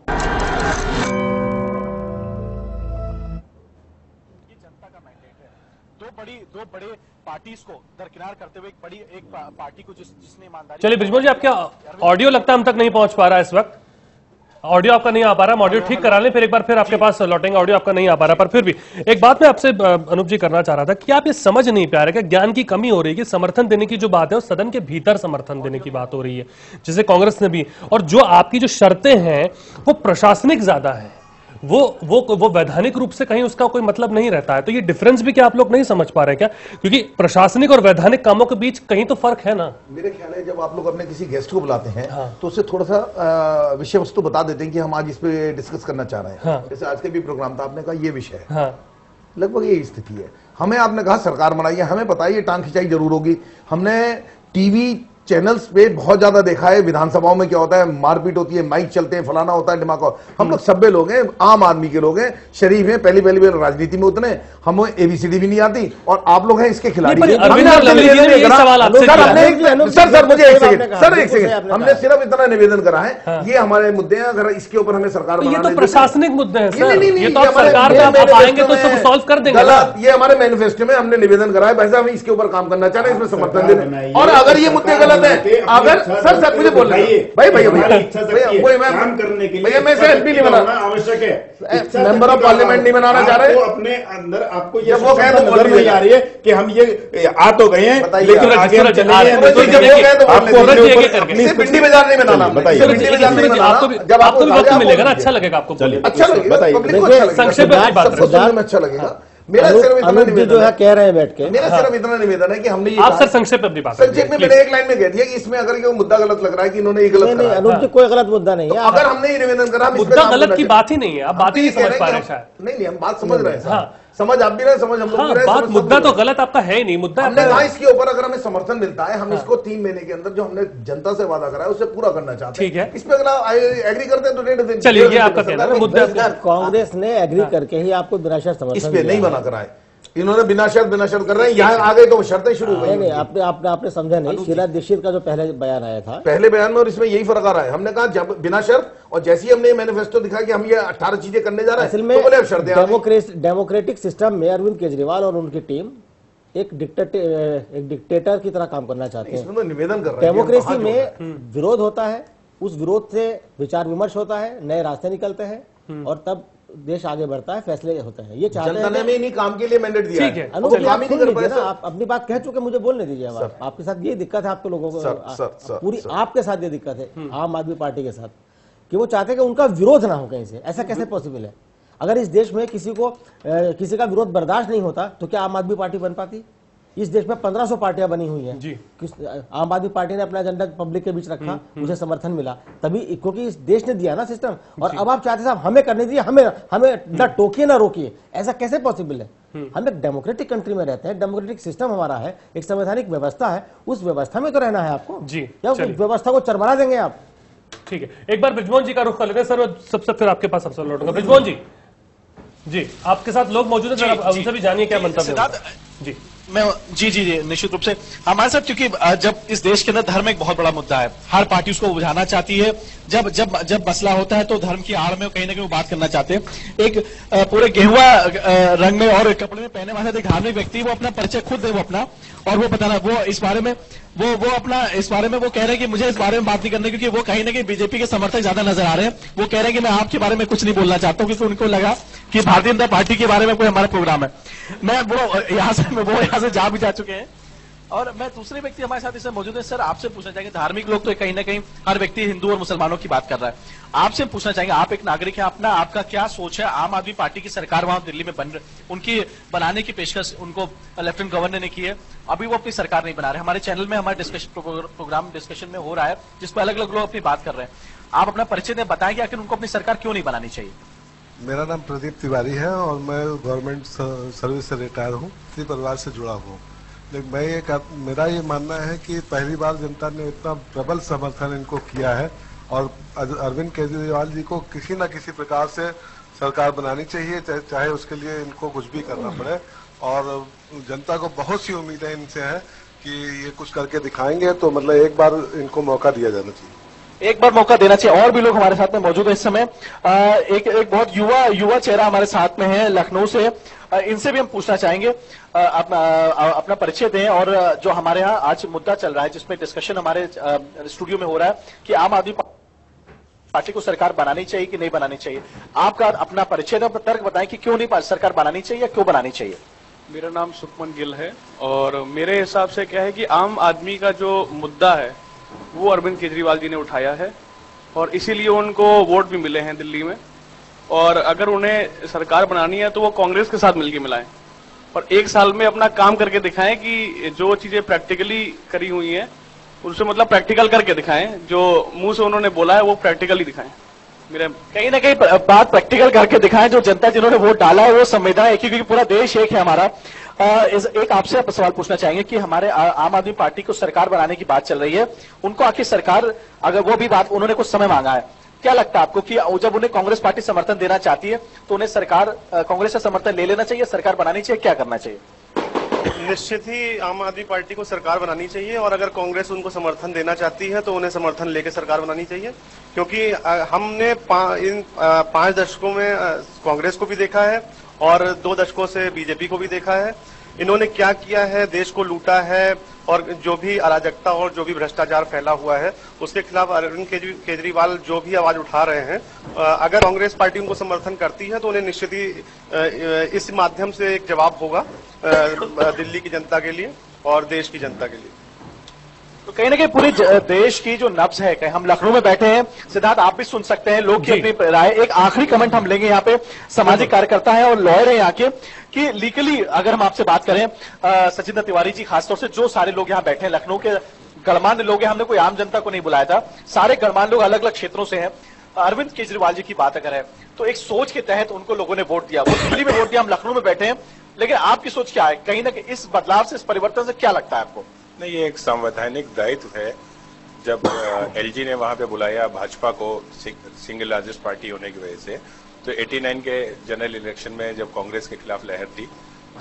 J: ये जनता का मैंडेट है। दो बड़े पार्टीज को दरकिनार करते हुए एक पार्टी को जिसने ईमानदारी। चलिए
A: ब्रिजमोहन जी, आपका ऑडियो लगता है हम तक नहीं पहुंच पा रहा है इस वक्त। ऑडियो आपका नहीं आ पा रहा, हम ऑडियो ठीक करा लें, फिर एक बार फिर आपके पास लौटेंगे। ऑडियो आपका नहीं आ पा रहा, पर फिर भी एक बात मैं आपसे अनूप जी करना चाह रहा था कि आप ये समझ नहीं पा रहे कि ज्ञान की कमी हो रही है कि समर्थन देने की जो बात है वो सदन के भीतर समर्थन देने की बात हो रही है, जिसे कांग्रेस ने भी, और जो आपकी जो शर्तें हैं वो प्रशासनिक ज्यादा है, वो वैधानिक रूप से कहीं उसका कोई मतलब नहीं रहता है। तो ये डिफरेंस भी क्या आप लोग नहीं समझ पा रहे क्या? क्योंकि प्रशासनिक और वैधानिक कामों के बीच कहीं तो फर्क है ना।
H: मेरे ख्याल है जब आप लोग अपने किसी गेस्ट को बुलाते हैं तो उससे थोड़ा सा विषय वस्तु बता देते हैं कि हम आज इस पे डिस्कस करना चाह रहे हैं। जैसे आज के भी प्रोग्राम था, आपने कहा ये विषय है, लगभग यही स्थिति है। हमें आपने कहा सरकार बनाइए, हमें पता है ये टांग खिंचाई जरूर होगी। हमने टीवी चैनल्स पे बहुत ज्यादा देखा है, विधानसभाओं में क्या होता है, मारपीट होती है, माइक चलते हैं, फलाना होता है, दिमाग। हम लोग सभ्य लोग हैं, आम आदमी के लोग हैं, शरीफ हैं, पहली बार राजनीति में उतरे, हमें एबीसीडी भी नहीं आती, और आप लोग हैं इसके खिलाड़ी। सर मुझे एक सेकंड, हमने सिर्फ इतना निवेदन करा है, ये हमारे मुद्दे हैं, अगर इसके ऊपर हमें सरकार
A: ये तो प्रशासनिक मुद्दे हैं सर, ये तो सरकार में आप आएंगे तो इसको सॉल्व कर देंगे।
H: ये हमारे मैनिफेस्टो में हमने निवेदन करा है, भाई साहब हम इसके ऊपर काम करना चाह रहे हैं, इसमें समर्थन दें, और अगर ये मुद्दे गलत है, अगर सर मुझे बोल रही है भाई
N: काम करने के लिए
H: मैं एमपी नहीं बनाना
N: आवश्यक है,
H: मेंबर ऑफ पार्लियामेंट नहीं बनाना चाह रहे,
N: अपने अंदर आपको ये वो कह नजर नहीं आ रही है कि हम ये आ तो गए हैं, लेकिन आगे हम चलेंगे,
H: अपनी पिंडी बाजार नहीं बनाना। बताइए पिंडी बाजार नहीं बनाना, जब आपको
A: वक्त मिलेगा ना, अच्छा लगेगा आपको,
H: अच्छा लगेगा, पब्लिक को अच्छा लगेगा। मेरा सिर्फ इतना निवेदन
I: जो है कह रहे हैं बैठ के,
H: मेरा सिर्फ इतना निवेदन है कि हमने ये
A: आप सर संक्षेप में अपनी बात,
H: संक्षेप में मैंने एक लाइन में कह दिया कि इसमें अगर ये मुद्दा गलत लग रहा है कि इन्होंने ये गलत
I: नहीं, अनूप जी कोई गलत मुद्दा नहीं है।
H: अगर हमने ये निवेदन करा,
A: मुद्दा गलत की बात ही नहीं है, आप बात ही नहीं समझ पा रहे शायद।
H: नहीं हम बात समझ रहे हैं, समझ आप भी रहे, समझ हम लोग भी रहे।
A: बात मुद्दा तो गलत आपका है ही नहीं, मुद्दा
H: हमने कहा इसके ऊपर अगर हमें समर्थन मिलता है, हम इसको 3 महीने के अंदर जो हमने जनता से वादा करा है उसे पूरा करना चाहते हैं।
A: ठीक है,
H: इस पे अगर एग्री करते हैं तो 1.5 दिन।
A: चलिए ये आपका कहना है, मुद्दा
I: कांग्रेस ने एग्री करके ही आपको बिना शर्त समर्थन,
H: इस पे नहीं बना करा है, इन्होंने बिना शर्त कर रहे हैं। यहाँ आ गए तो शर्तें शुरू हो गई।
I: नहीं आपने समझा नहीं, शीला दीक्षित का जो पहले बयान आया था,
H: पहले बयान में और इसमें यही फर्क आ रहा है। हमने कहा जब बिना शर्त, और जैसे ही हमने मैनिफेस्टो दिखा कि हम ये 18 चीजें करने जा रहे हैं, तो बोले अब शर्तें।
I: डेमोक्रेटिक सिस्टम में अरविंद केजरीवाल और उनकी टीम एक डिक्टेटर की तरह काम करना चाहते हैं।
H: निवेदन कर रहे हैं,
I: डेमोक्रेसी में विरोध होता है, उस विरोध से विचार विमर्श होता है, नए रास्ते निकलते हैं, और तब देश आगे बढ़ता है, फैसले होते हैं। ये चाहते हैं,
H: जनता ने नहीं काम के लिए मैंडेट दिया है।
I: आप अपनी बात कह चुके, मुझे बोलने दीजिए। आपके साथ ये दिक्कत है, आपके लोगों को पूरी आपके साथ ये दिक्कत है, आम आदमी पार्टी के साथ, कि वो चाहते हैं कि उनका विरोध ना हो कहीं से। ऐसा कैसे पॉसिबल है? अगर इस देश में किसी का विरोध बर्दाश्त नहीं होता तो क्या आम आदमी पार्टी बन पाती? इस देश में 1500 पार्टियां बनी हुई हैं। आम आदमी पार्टी ने अपना एजेंडा पब्लिक के बीच रखा, मुझे समर्थन मिला, तभी, क्योंकि इस देश ने दिया ना सिस्टम। और अब आप चाहते साहब हमें करने दीजिए, हमें ना टोकिए ना रोकिए, ऐसा कैसे पॉसिबल है? हम एक डेमोक्रेटिक कंट्री में रहते हैं, डेमोक्रेटिक सिस्टम हमारा है, एक संवैधानिक व्यवस्था है, उस व्यवस्था में तो रहना है आपको जी, या व्यवस्था को चरमरा देंगे आप?
A: ठीक है, एक बार ब्रिजमोहन जी का रुख कर लेते हैं सर, सबसे फिर आपके पास सबसे लौटूंगा। ब्रिजमोहन जी आपके साथ लोग मौजूद हैं, सर उनसे भी जानिए क्या मंतव्य जी।
J: मैं जी निश्चित रूप से हमारे साथ, क्योंकि जब इस देश के अंदर धर्म एक बहुत बड़ा मुद्दा है, हर पार्टी उसको बुझाना चाहती है। जब मसला होता है तो धर्म की आड़ में कहीं ना कहीं वो बात करना चाहते हैं। एक पूरे गेहुआ रंग में और कपड़े में पहने वाला एक धार्मिक व्यक्ति, वो अपना परिचय खुद दे, वो अपना, और वो बताना, वो इस बारे में वो अपना इस बारे में वो कह रहे हैं कि मुझे इस बारे में बात नहीं करनी, क्योंकि वो कहीं ना कहीं बीजेपी के समर्थक ज्यादा नजर आ रहे हैं। वो कह रहे हैं कि मैं आपके बारे में कुछ नहीं बोलना चाहता हूं, क्योंकि उनको लगा कि भारतीय जनता पार्टी के बारे में कोई हमारा प्रोग्राम है। वो यहाँ से जा भी जा चुके हैं। और मैं दूसरे व्यक्ति हमारे साथ इसमें मौजूद है। सर आपसे पूछना चाहेंगे, धार्मिक लोग तो कहीं ना कहीं हर व्यक्ति हिंदू और मुसलमानों की बात कर रहा है, आपसे पूछना चाहेंगे, आप एक नागरिक हैं, आपका क्या सोच है? आम आदमी पार्टी की सरकार वहां दिल्ली में उनकी बनाने की पेशकश उनको लेफ्टिनेंट गवर्नर ने की है, अभी वो अपनी सरकार नहीं बना रहे। हमारे चैनल में हमारे प्रोग्राम डिस्कशन में हो रहा है, जिसपे अलग अलग लोग अपनी बात कर रहे हैं। आप अपना परिचय दें, बताएं कि आखिर उनको अपनी सरकार क्यों नहीं बनानी चाहिए।
C: मेरा नाम प्रदीप तिवारी है और मैं गवर्नमेंट सर्विस से रिटायर हूँ, इसी परिवार से जुड़ा हूँ। लेकिन मेरा ये मानना है कि पहली बार जनता ने इतना प्रबल समर्थन इनको किया है, और अरविंद केजरीवाल जी को किसी न किसी प्रकार से सरकार बनानी चाहिए, चाहे उसके लिए इनको कुछ भी करना पड़े। और जनता को बहुत सी उम्मीदें इनसे हैं कि ये कुछ करके दिखाएंगे, तो मतलब एक बार इनको मौका दिया जाना चाहिए।
J: एक बार मौका देना चाहिए। और भी लोग हमारे साथ में मौजूद है इस समय। एक बहुत युवा चेहरा हमारे साथ में है लखनऊ से। इनसे भी हम पूछना चाहेंगे, अपना परिचय दें। और जो हमारे यहाँ आज मुद्दा चल रहा है, जिसमें डिस्कशन हमारे स्टूडियो में हो रहा है कि आम आदमी पार्टी को सरकार बनानी चाहिए कि नहीं बनानी चाहिए, आपका अपना परिचय दें, तर्क बताएं कि क्यों नहीं सरकार बनानी चाहिए या क्यों बनानी चाहिए।
D: मेरा नाम सुखमन गिल है और मेरे हिसाब से क्या है कि आम आदमी का जो मुद्दा है वो अरविंद केजरीवाल जी ने उठाया है और इसीलिए उनको वोट भी मिले हैं दिल्ली में। और अगर उन्हें सरकार बनानी है तो वो कांग्रेस के साथ मिलकर मिलाएं और एक साल में अपना काम करके दिखाएं कि जो चीजें प्रैक्टिकली करी हुई हैं उनसे मतलब प्रैक्टिकल करके दिखाएं, जो मुंह से उन्होंने बोला है वो प्रैक्टिकली दिखाएं। मेरे
J: कहीं ना कहीं बात प्रैक्टिकल करके दिखाएं, जो जनता जिन्होंने वोट डाला है वो संविधान एक ही, क्योंकि पूरा देश एक है हमारा। एक आपसे सवाल पूछना चाहेंगे कि हमारे आम आदमी पार्टी को सरकार बनाने की बात चल रही है, उनको आखिर सरकार, अगर वो भी बात उन्होंने कुछ समय मांगा है, क्या लगता है आपको कि जब उन्हें कांग्रेस पार्टी समर्थन देना चाहती है तो उन्हें सरकार कांग्रेस से समर्थन ले लेना चाहिए, सरकार बनानी चाहिए, क्या करना चाहिए?
E: निश्चित ही आम आदमी पार्टी को सरकार बनानी चाहिए और अगर कांग्रेस उनको समर्थन देना चाहती है तो उन्हें समर्थन लेकर सरकार बनानी चाहिए, क्योंकि हमने इन 5 दशकों में कांग्रेस को भी देखा है और 2 दशकों से बीजेपी को भी देखा है। इन्होंने क्या किया है, देश को लूटा है और जो भी अराजकता और जो भी भ्रष्टाचार फैला हुआ है उसके खिलाफ अरविंद केजरीवाल जो भी आवाज उठा रहे हैं, अगर कांग्रेस पार्टी उनको समर्थन करती है तो उन्हें निश्चित ही इस माध्यम से एक जवाब होगा दिल्ली की जनता के लिए और देश की जनता के लिए।
J: तो कहीं ना कहीं पूरे देश की जो नब्ज है, कहीं हम लखनऊ में बैठे हैं, सिद्धार्थ आप भी सुन सकते हैं लोग की अपनी राय। एक आखिरी कमेंट हम लेंगे, यहाँ पे सामाजिक कार्यकर्ता है और लॉयर है यहाँ के, कि लीगली अगर हम आपसे बात करें, सचिंद्र तिवारी जी खासतौर से, जो सारे लोग यहाँ बैठे हैं लखनऊ के गणमान्य लोग हैं, हमने कोई आम जनता को नहीं बुलाया था, सारे गणमान्य लोग अलग अलग क्षेत्रों से हैं। अरविंद केजरीवाल जी की बात अगर है तो एक सोच के तहत उनको लोगों ने वोट दिया, वो दिल्ली में वोट दिया, हम लखनऊ में बैठे हैं, लेकिन आपकी सोच क्या है? कहीं ना कहीं इस बदलाव से, इस परिवर्तन से क्या लगता है आपको?
K: नहीं, ये एक संवैधानिक दायित्व है। जब एलजी ने वहां पे बुलाया भाजपा को सिंगल लार्जेस्ट पार्टी होने की वजह से, तो 89 के जनरल इलेक्शन में जब कांग्रेस के खिलाफ लहर थी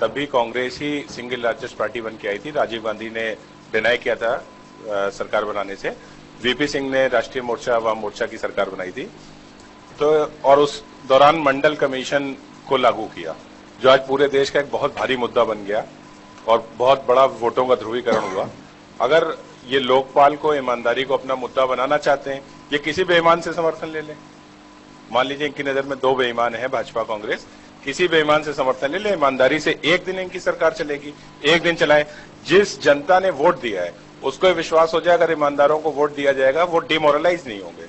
K: तब भी कांग्रेस ही सिंगल लार्जेस्ट पार्टी बन के आई थी। राजीव गांधी ने डिनाई किया था सरकार बनाने से, वीपी सिंह ने राष्ट्रीय मोर्चा वाम मोर्चा की सरकार बनाई थी, तो और उस दौरान मंडल कमीशन को लागू किया, जो आज पूरे देश का एक बहुत भारी मुद्दा बन गया और बहुत बड़ा वोटों का ध्रुवीकरण हुआ। अगर ये लोकपाल को, ईमानदारी को अपना मुद्दा बनाना चाहते हैं, ये किसी बेईमान से समर्थन ले लें। मान लीजिए इनकी नजर में 2 बेईमान है, भाजपा कांग्रेस, किसी बेईमान से समर्थन ले ले, ईमानदारी से एक दिन इनकी सरकार चलेगी, एक दिन चलाए। जिस जनता ने वोट दिया है उसको विश्वास हो जाए, अगर ईमानदारों को वोट दिया जाएगा वो डिमोरलाइज नहीं होंगे,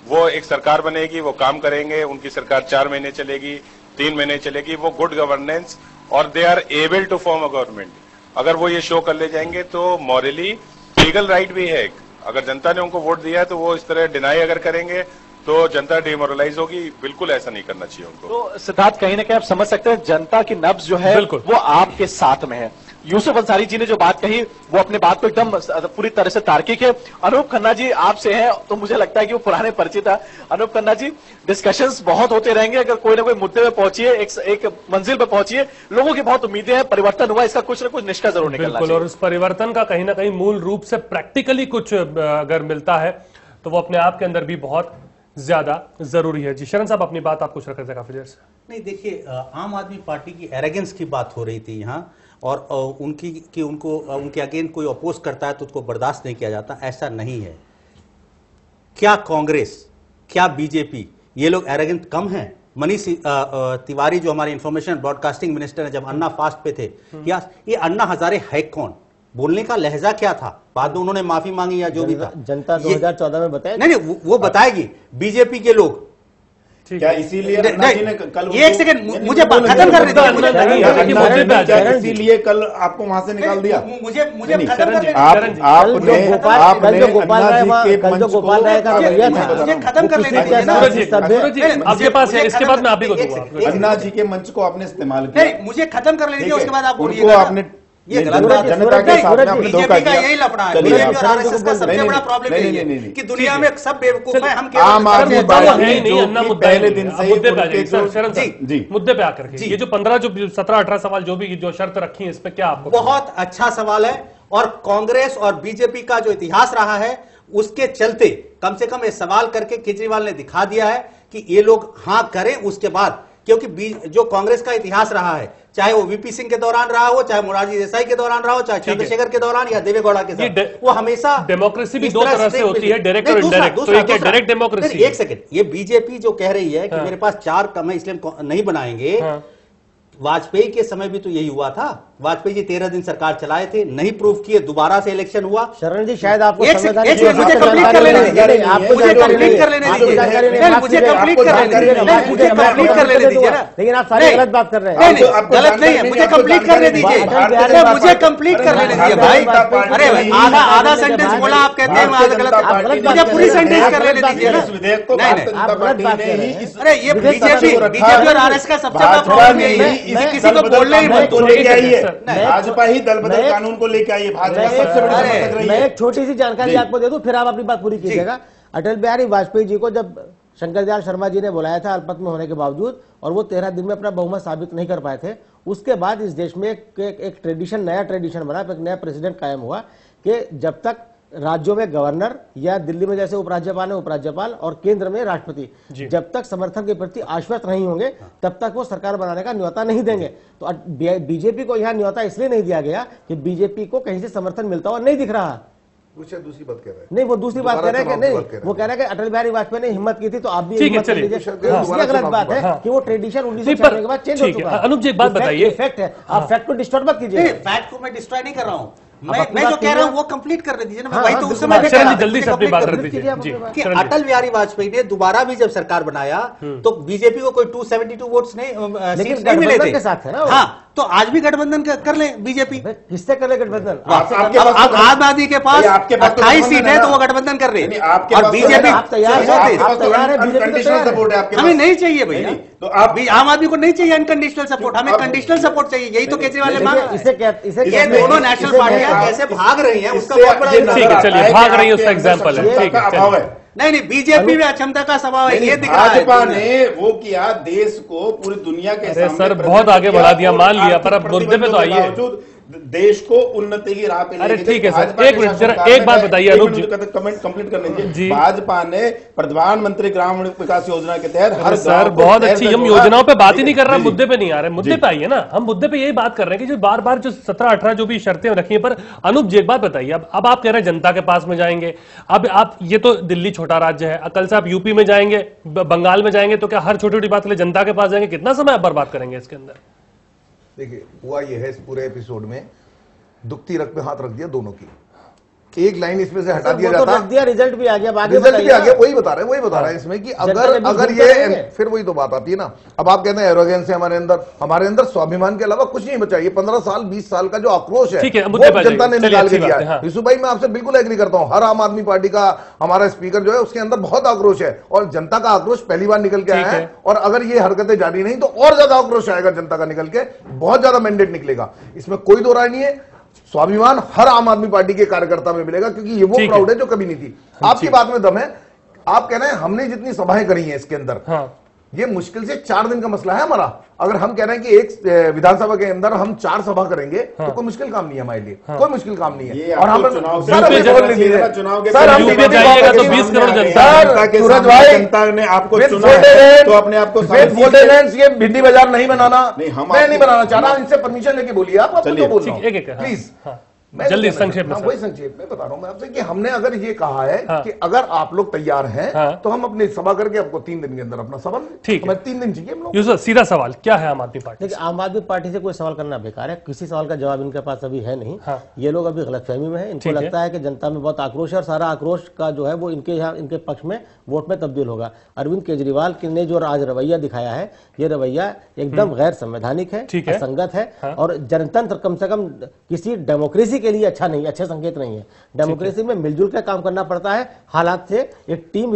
K: वो एक सरकार बनेगी, वो काम करेंगे, उनकी सरकार 4 महीने चलेगी, 3 महीने चलेगी, वो गुड गवर्नेंस और they are able to form a government. अगर वो ये शो कर ले जाएंगे तो मॉरली लीगल राइट भी है, अगर जनता ने उनको वोट दिया है तो वो इस तरह डिनाई अगर करेंगे तो जनता डिमोरलाइज होगी। बिल्कुल ऐसा नहीं करना चाहिए उनको।
J: तो सिद्धार्थ, कहीं ना कहीं आप समझ सकते हैं जनता की नब्ज जो है वो आपके साथ में है। यूसुफ अंसारी जी ने जो बात कही वो अपने बात को एकदम पूरी तरह से तार्किक है। अनूप खन्ना जी आपसे हैं तो मुझे लगता है कि वो पुराने परिचित है। अनूप खन्ना जी, डिस्कशंस बहुत होते रहेंगे, अगर कोई ना कोई मुद्दे पे पहुंचिए, एक मंजिल पे पहुंचिए, लोगों की बहुत उम्मीदें हैं, परिवर्तन हुआ, इसका कुछ ना कुछ निष्ठा जरूर निकलना चाहिए।
A: और उस परिवर्तन का कहीं ना कहीं मूल रूप से प्रैक्टिकली कुछ अगर मिलता है तो वो अपने आप के अंदर भी बहुत ज्यादा जरूरी है। जी शरण साहब, अपनी बात आप कुछ रख रहे थे काफी देर से।
M: नहीं, देखिए, आम आदमी पार्टी की एरोगेंस की बात हो रही थी यहाँ, और उनके अगेंस्ट कोई अपोज करता है तो उसको बर्दाश्त नहीं किया जाता, ऐसा नहीं है। क्या कांग्रेस, क्या बीजेपी, ये लोग एरोगेंट कम हैं? मनीष तिवारी जो हमारे इंफॉर्मेशन ब्रॉडकास्टिंग मिनिस्टर है, जब अन्ना फास्ट पे थे, क्या ये अन्ना हजारे है कौन? बोलने का लहजा क्या था? बाद में उन्होंने माफी मांगी या जो भी था,
I: जनता 2014 में बताया
M: नहीं, वो बताएगी। बीजेपी के लोग
N: क्या इसीलिए
M: एक सेकंड मुझे खत्म करने दीजिए।
N: इसीलिए कल आपको वहां से निकाल दिया।
M: मुझे खत्म करने खत्म कर लेने दीजिए।
A: आपके पास है, इसके बाद मैं आप ही को दूंगा।
N: अन्ना जी के मंच को आपने इस्तेमाल किया।
M: नहीं, मुझे खत्म कर लेने दीजिए, उसके बाद आप
N: बोलिएगा। आपने ये गलत बात, जनता के साथ में आपने धोखा किया।
M: यही लफड़ा है, बीजेपी और आरएसएस का सबसे बड़ा प्रॉब्लम यही है कि दुनिया में सब बेवकूफ है। हम
N: आम आदमी पार्टी
A: पहले दिन से मुद्दे पे आकर के ये जो 15 जो 17-18 सवाल जो शर्त रखी है, इस पे क्या आपको?
M: बहुत अच्छा सवाल है और कांग्रेस और बीजेपी का जो इतिहास रहा है उसके चलते कम से कम ये सवाल करके केजरीवाल ने दिखा दिया है कि ये लोग हां करें उसके बाद, क्योंकि जो कांग्रेस का इतिहास रहा है, चाहे वो वीपी सिंह के दौरान रहा हो, चाहे मोरारजी देसाई के दौरान रहा हो, चाहे चंद्रशेखर के दौरान या देवेगौड़ा के साथ, वो हमेशा
A: डेमोक्रेसी भी दो तरह से होती है, डायरेक्ट और इनडायरेक्ट। तो ये क्या डायरेक्ट डेमोक्रेसी?
M: एक सेकंड, ये बीजेपी जो कह रही है कि मेरे पास 4 कम है इसलिए नहीं बनाएंगे, वाजपेयी के समय भी तो यही हुआ था। वाजपेयी जी 13 दिन सरकार चलाए थे, नहीं प्रूव किए, दोबारा से इलेक्शन हुआ।
I: शरण जी शायद आपको
M: मुझे कंप्लीट कर लेने दीजिए, मुझे कंप्लीट कर लेने दीजिए, मुझे कंप्लीट कर लेने दीजिए ना।
I: लेकिन आप सारी गलत बात कर रहे हैं।
M: गलत नहीं है, मुझे कंप्लीट करने दीजिए, मुझे कंप्लीट कर लेने दीजिए भाई। अरे आधा सेंटेंस बोला आप कहते हैं आधा गलत, मुझे पूरी सेंटेंस कर लेने दीजिए ना। अरे ये बीजेपी और आरएस का सबसे बड़ा प्रॉब्लम यही है, किसी को बोलने ही मत,
N: लेके आइए, भाजपा ही दल बदल कानून को लेके आइए। भाजपा सबसे बड़ी समर्थक रही है।
I: मैं एक छोटी सी जानकारी आपको दे दूं, फिर आप अपनी बात पूरी कीजिएगा। अटल बिहारी वाजपेयी जी को जब शंकर दयाल शर्मा जी ने बुलाया था अल्पमत में होने के बावजूद, और वो 13 दिन में अपना बहुमत साबित नहीं कर पाए थे, उसके बाद इस देश में एक ट्रेडिशन, नया ट्रेडिशन बना, एक नया प्रेसिडेंट कायम हुआ कि जब तक राज्यों में गवर्नर या दिल्ली में जैसे उपराज्यपाल है उपराज्यपाल और केंद्र में राष्ट्रपति जब तक समर्थन के प्रति आश्वस्त नहीं होंगे तब तक वो सरकार बनाने का न्योता नहीं देंगे। तो बीजेपी को यह न्योता इसलिए नहीं दिया गया कि बीजेपी को कहीं से समर्थन मिलता हुआ नहीं दिख रहा।
H: दूसरी बात कह रहे हैं,
I: नहीं वो दूसरी बात कह रहे हैं कि नहीं, वो कह रहे हैं कि अटल बिहारी वाजपेयी ने हिम्मत की थी तो आप भी हिम्मत कर लीजिए। इसलिए गलत बात है कि वो ट्रेडिशन 1996 के बाद चेंज हो चुका है।
A: अनुप जी एक बात बताइए,
I: फैक्ट है, आप फैक्ट को डिस्टॉर्ट मत कीजिए।
M: फैक्ट को मैं डिस्ट्रॉय नहीं कर रहा हूं, मैं जो कह रहा हूं वो कंप्लीट करने दीजिए ना। मैं वही तो उस समय
A: जल्दी से अपनी बात रख दीजिए
M: कि अटल बिहारी वाजपेयी ने दोबारा भी जब सरकार बनाया तो बीजेपी को कोई 272 वोट्स नहीं मिले थे। हाँ, तो आज भी गठबंधन कर ले बीजेपी।
I: किससे कर ले गठबंधन?
M: आम आदमी के पास 28 सीट है तो वो गठबंधन कर रहे, और बीजेपी हमें नहीं चाहिए भैया। तो आप आम आदमी को नहीं चाहिए अनकंडीशनल सपोर्ट, हमें कंडीशनल सपोर्ट चाहिए। यही तो केजरीवाल ने मांगा। ये दोनों नेशनल पार्टियां कैसे भाग रही हैं उसका बहुत बड़ा,
A: चलिए भाग रही है उसका एग्जाम्पल है।
M: नहीं बीजेपी में अक्षमता का स्वभाव है, ये दिख रहा है।
N: भाजपा ने वो किया, देश को पूरी दुनिया के सामने
A: सर बहुत आगे बढ़ा दिया, मान लिया, पर अब मुद्दे पे तो आइए।
N: देश को उन्नति की राह पे।
A: अरे ठीक है सर, एक मिनट जरा एक बात बताइए अनुप जी,
N: कमेंट कंप्लीट करने दीजिए। भाजपा ने प्रधानमंत्री ग्रामीण विकास योजना के तहत हर
A: सर बहुत अच्छी, हम योजनाओं पे बात ही नहीं कर रहे, मुद्दे पे नहीं आ रहे, मुद्दे पे आइए ना। हम मुद्दे पे यही बात कर रहे हैं कि जो बार बार जो 17-18 जो भी शर्तें रखी हैं। पर अनुप जी एक बात बताइए, अब आप कह रहे हैं जनता के पास में जाएंगे, अब आप ये तो दिल्ली छोटा राज्य है, कल से आप यूपी में जाएंगे, बंगाल में जाएंगे, तो क्या हर छोटी छोटी बात के लिए जनता के पास जाएंगे? कितना समय आप बर्बाद करेंगे इसके अंदर?
H: देखिए हुआ ये है, इस पूरे एपिसोड में दुखती रख पे हाथ रख दिया दोनों की। एक लाइन इसमें से हटा दिया जाता,
I: रिजल्ट भी आ गया,
H: रिजल्ट भी आ गया। वही बता रहे हैं इसमें कि अगर ये फिर वही तो बात आती है ना। अब आप कहते हैं एरोगेंस है हमारे अंदर स्वाभिमान के अलावा कुछ नहीं बचा। ये 15 साल 20 साल का जो आक्रोश है वो जनता ने निकाल के दिया है। यीशु भाई मैं आपसे बिल्कुल एग्री करता हूं, हर आम आदमी पार्टी का हमारा स्पीकर जो है उसके अंदर बहुत आक्रोश है, और जनता का आक्रोश पहली बार निकल के आया है। और अगर ये हरकतें जारी नहीं तो और ज्यादा आक्रोश आएगा जनता का निकल के, बहुत ज्यादा मैंडेट निकलेगा, इसमें कोई दो राय नहीं है। स्वाभिमान हर आम आदमी पार्टी के कार्यकर्ता में मिलेगा, क्योंकि ये वो क्राउड है जो कभी नहीं थी। आपकी बात में दम है। आप कह रहे हैं हमने जितनी सभाएं करी हैं इसके अंदर, ये मुश्किल से 4 दिन का मसला है हमारा। अगर हम कह रहे हैं कि एक विधानसभा के अंदर हम 4 सभा करेंगे तो कोई मुश्किल काम नहीं है हमारे लिए, कोई मुश्किल काम नहीं है। और हम
N: जनता ने आपको चुना है तो अपने आप को
H: ये भिंडी बाजार नहीं बनाना, मैं नहीं बनाना चाह रहा, इनसे परमिशन लेके बोलिए आप प्लीज।
A: जल्दी संक्षेप में।
H: वही संक्षेप में बता रहा हूं मैं आपसे कि हमने अगर ये कहा है कि अगर आप लोग तैयार हैं तो हम अपनी सभा करके आपको 3 दिन के अंदर अपना सभा,
A: ठीक है
H: 3 दिन चाहिए हम लोग।
A: यूसुफ सीधा सवाल क्या है आम आदमी पार्टी?
I: देखिए आम आदमी पार्टी से कोई सवाल करना बेकार है, किसी सवाल का जवाब इनके पास अभी है नहीं। ये लोग अभी गलतफहमी में है, इनको लगता है कि जनता में बहुत आक्रोश है और सारा आक्रोश का जो है वो इनके यहाँ इनके पक्ष में वोट में तब्दील होगा। अरविंद केजरीवाल ने जो आज रवैया दिखाया है, ये रवैया एकदम गैर संवैधानिक है, असंगत है और जनतंत्र कम से कम किसी डेमोक्रेसी के लिए अच्छा नहीं, संकेत नहीं है। डेमोक्रेसी में मिलजुल कर काम करना पड़ता है, हालात से एक टीम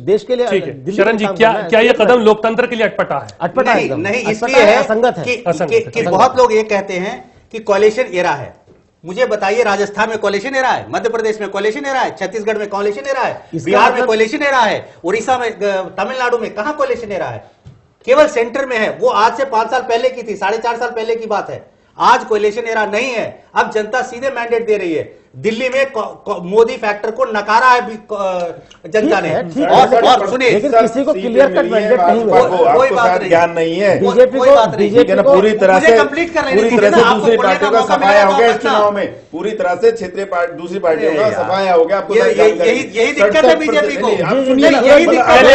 I: देश के लिए।
A: शरण जी क्या ये कदम लोकतंत्र के लिए अटपटा है?
I: अटपटा
M: नहीं, इसलिए है असंगत है कि बहुत लोग ये कहते हैं कि कोalition एरा है। मुझे बताइए राजस्थान में कोalition एरा है, मध्य प्रदेश में कोalition एरा है, छत्तीसगढ़ में कोalition एरा है, बिहार में कोalition एरा है, उड़ीसा में, तमिलनाडु में कहां कोalition एरा है? केवल सेंटर में है। वो आज से 5 साल पहले की थी, 4.5 साल पहले की बात है। आज कोएलिशन एरा नहीं है। अब जनता सीधे मैंडेट दे रही है। दिल्ली में मोदी फैक्टर को नकारा है जनता ने। और सुनिए,
I: किसी को क्लियर कट मैंडेट नहीं मिला,
N: कोई बात नहीं, ज्ञान नहीं है
I: बीजेपी को
N: पूरी तरह से
M: कंप्लीट कर
N: दूसरी पार्टियों का सफाया हो गया इस चुनाव में। पूरी तरह से क्षेत्रीय दूसरी पार्टियों का सफाया हो गया। आपको
M: यही दिक्कत है बीजेपी को,
N: यही दिक्कत
A: है।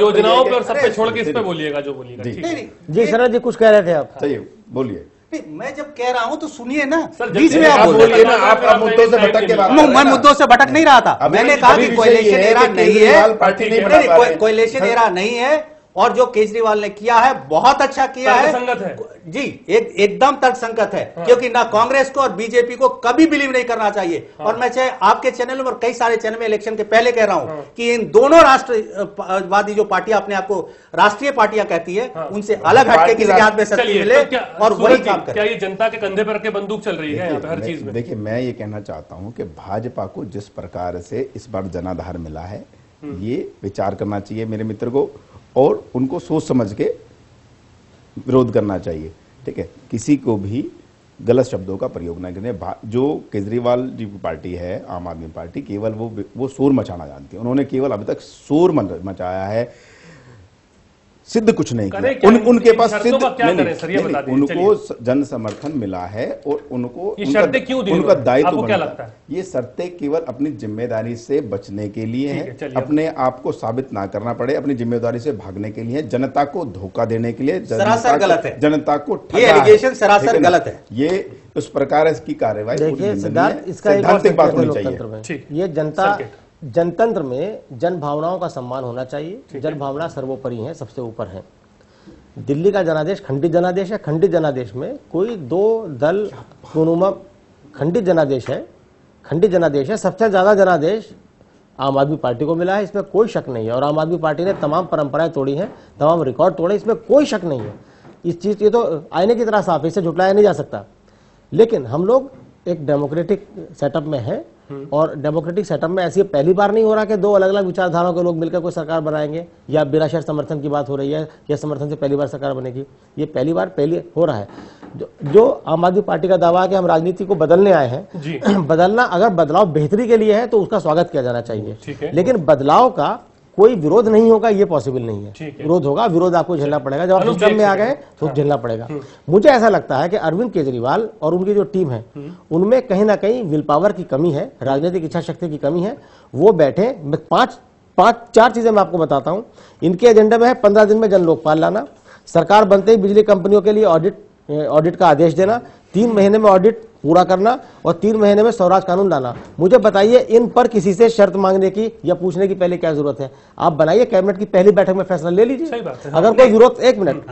A: योजनाओं पे और सब पे छोड़ के इस पे बोलिएगा जो बोलिएगा।
I: जी शरद जी कुछ कह रहे थे आप?
N: सही बोलिए।
M: मैं जब कह रहा हूं तो सुनिए ना,
N: बीच में आप बोलिए ना। आप मुद्दों से भटक के बात।
M: मैं मुद्दों से भटक नहीं रहा था। मैंने कहा कि कोएलिशन एरा नहीं है, कोएलिशन एरा नहीं है। और जो केजरीवाल ने किया है बहुत अच्छा किया है।
A: संगत है
M: जी, एकदम तर्कसंगत है। क्योंकि ना कांग्रेस को और बीजेपी को कभी बिलीव नहीं करना चाहिए। और मैं चाहे आपके चैनल पर कई सारे चैनल में इलेक्शन के पहले कह रहा हूं कि इन दोनों राष्ट्रवादी जो पार्टियां अपने आप को राष्ट्रीय पार्टियां कहती है, उनसे अलग हटके किसी के हाथ में शक्ति मिले और वही काम करे।
A: क्या ये जनता के कंधे पर रख के बंदूक चल रही है हर चीज में?
N: देखिए, मैं ये कहना चाहता हूं कि भाजपा को जिस प्रकार से इस बार जनाधार मिला है, ये विचार करना चाहिए मेरे मित्र को, और उनको सोच समझ के विरोध करना चाहिए। ठीक है, किसी को भी गलत शब्दों का प्रयोग न करें। जो केजरीवाल जी की पार्टी है, आम आदमी पार्टी, केवल वो शोर मचाना जानती है। उन्होंने केवल अभी तक शोर मचाया है, सिद्ध कुछ नहीं किया। उनके पास सिद्ध नहीं, उनको जन समर्थन मिला है और उनको उनका दायित्व बनता है। ये शर्तें केवल अपनी जिम्मेदारी से बचने के लिए हैं, अपने आप को साबित ना करना पड़े, अपनी जिम्मेदारी से भागने के लिए, जनता को धोखा देने के लिए,
M: सरासर गलत है।
N: जनता को
M: ये एलिगेशन सरासर गलत है।
N: ये उस प्रकार इसकी कार्रवाई
I: सैद्धांतिक बात होनी चाहिए। ये जनता जनतंत्र में जन भावनाओं का सम्मान होना चाहिए। जन भावना सर्वोपरि है, सबसे ऊपर है। दिल्ली का जनादेश खंडित जनादेश है। खंडित जनादेश में कोई दो दल दोनों खंडित जनादेश है। खंडित जनादेश है। सबसे ज्यादा जनादेश आम आदमी पार्टी को मिला है, इसमें कोई शक नहीं है। और आम आदमी पार्टी ने तमाम परंपराएं तोड़ी हैं, तमाम रिकॉर्ड तोड़े, इसमें कोई शक नहीं है। इस चीज, ये तो आईने की तरह साफ है, इसे झुटलाया नहीं जा सकता। लेकिन हम लोग एक डेमोक्रेटिक सेटअप में है, और डेमोक्रेटिक सेटअप में ऐसी पहली बार नहीं हो रहा कि दो अलग अलग विचारधाराओं के लोग मिलकर कोई सरकार बनाएंगे, या बिना शर्त समर्थन की बात हो रही है, या समर्थन से पहली बार सरकार बनेगी। ये पहली बार हो रहा है। जो आम आदमी पार्टी का दावा है कि हम राजनीति को बदलने आए हैं, बदलना, अगर बदलाव बेहतरी के लिए है तो उसका स्वागत किया जाना चाहिए। लेकिन बदलाव का कोई विरोध नहीं होगा, ये पॉसिबल नहीं है। विरोध होगा, विरोध आपको झेलना पड़ेगा। जब आप सिस्टम में आ गए तो झेलना पड़ेगा। मुझे ऐसा लगता है कि अरविंद केजरीवाल और उनकी जो टीम है, उनमें कहीं ना कहीं विल पावर की कमी है, राजनीतिक इच्छा शक्ति की कमी है। वो बैठे, चार चीजें मैं आपको बताता हूं। इनके एजेंडा में है 15 दिन में जन लोकपाल लाना, सरकार बनते ही बिजली कंपनियों के लिए ऑडिट का आदेश देना, 3 महीने में ऑडिट पूरा करना, और 3 महीने में स्वराज कानून लाना। मुझे बताइए, इन पर किसी से शर्त मांगने की या पूछने की पहले क्या जरूरत है? आप बनाइए, कैबिनेट की पहली बैठक में फैसला ले लीजिए। अगर कोई जरूरत, एक मिनट,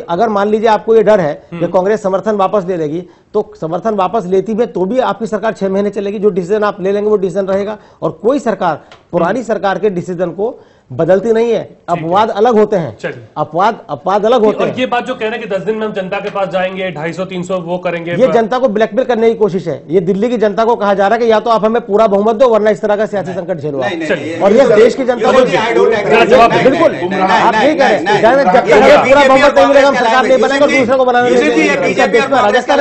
I: अगर मान लीजिए आपको ये डर है कि कांग्रेस समर्थन वापस ले लेगी, तो समर्थन वापस लेती भी तो भी आपकी सरकार 6 महीने चलेगी। जो डिसीजन आप ले लेंगे वो डिसीजन रहेगा। और कोई सरकार पुरानी सरकार के डिसीजन को बदलती नहीं है। अपवाद अलग होते हैं, अपवाद अलग होते हैं।
A: और ये बात जो कह रहे हैं कि 10 दिन में हम जनता के पास जाएंगे, 250-300 वो करेंगे,
I: ये जनता को ब्लैकमेल करने की कोशिश है। ये दिल्ली की जनता को कहा जा रहा है कि या तो आप हमें पूरा बहुमत दो, वरना इस तरह का सियासी संकट झेलो। और ये देश की जनता को बिल्कुल आप नहीं कह रहे, जब तक हमें पूरा बहुमत नहीं मिलेगा हम सरकार नहीं बनाएंगे और दूसरे को बनाने राजस्थान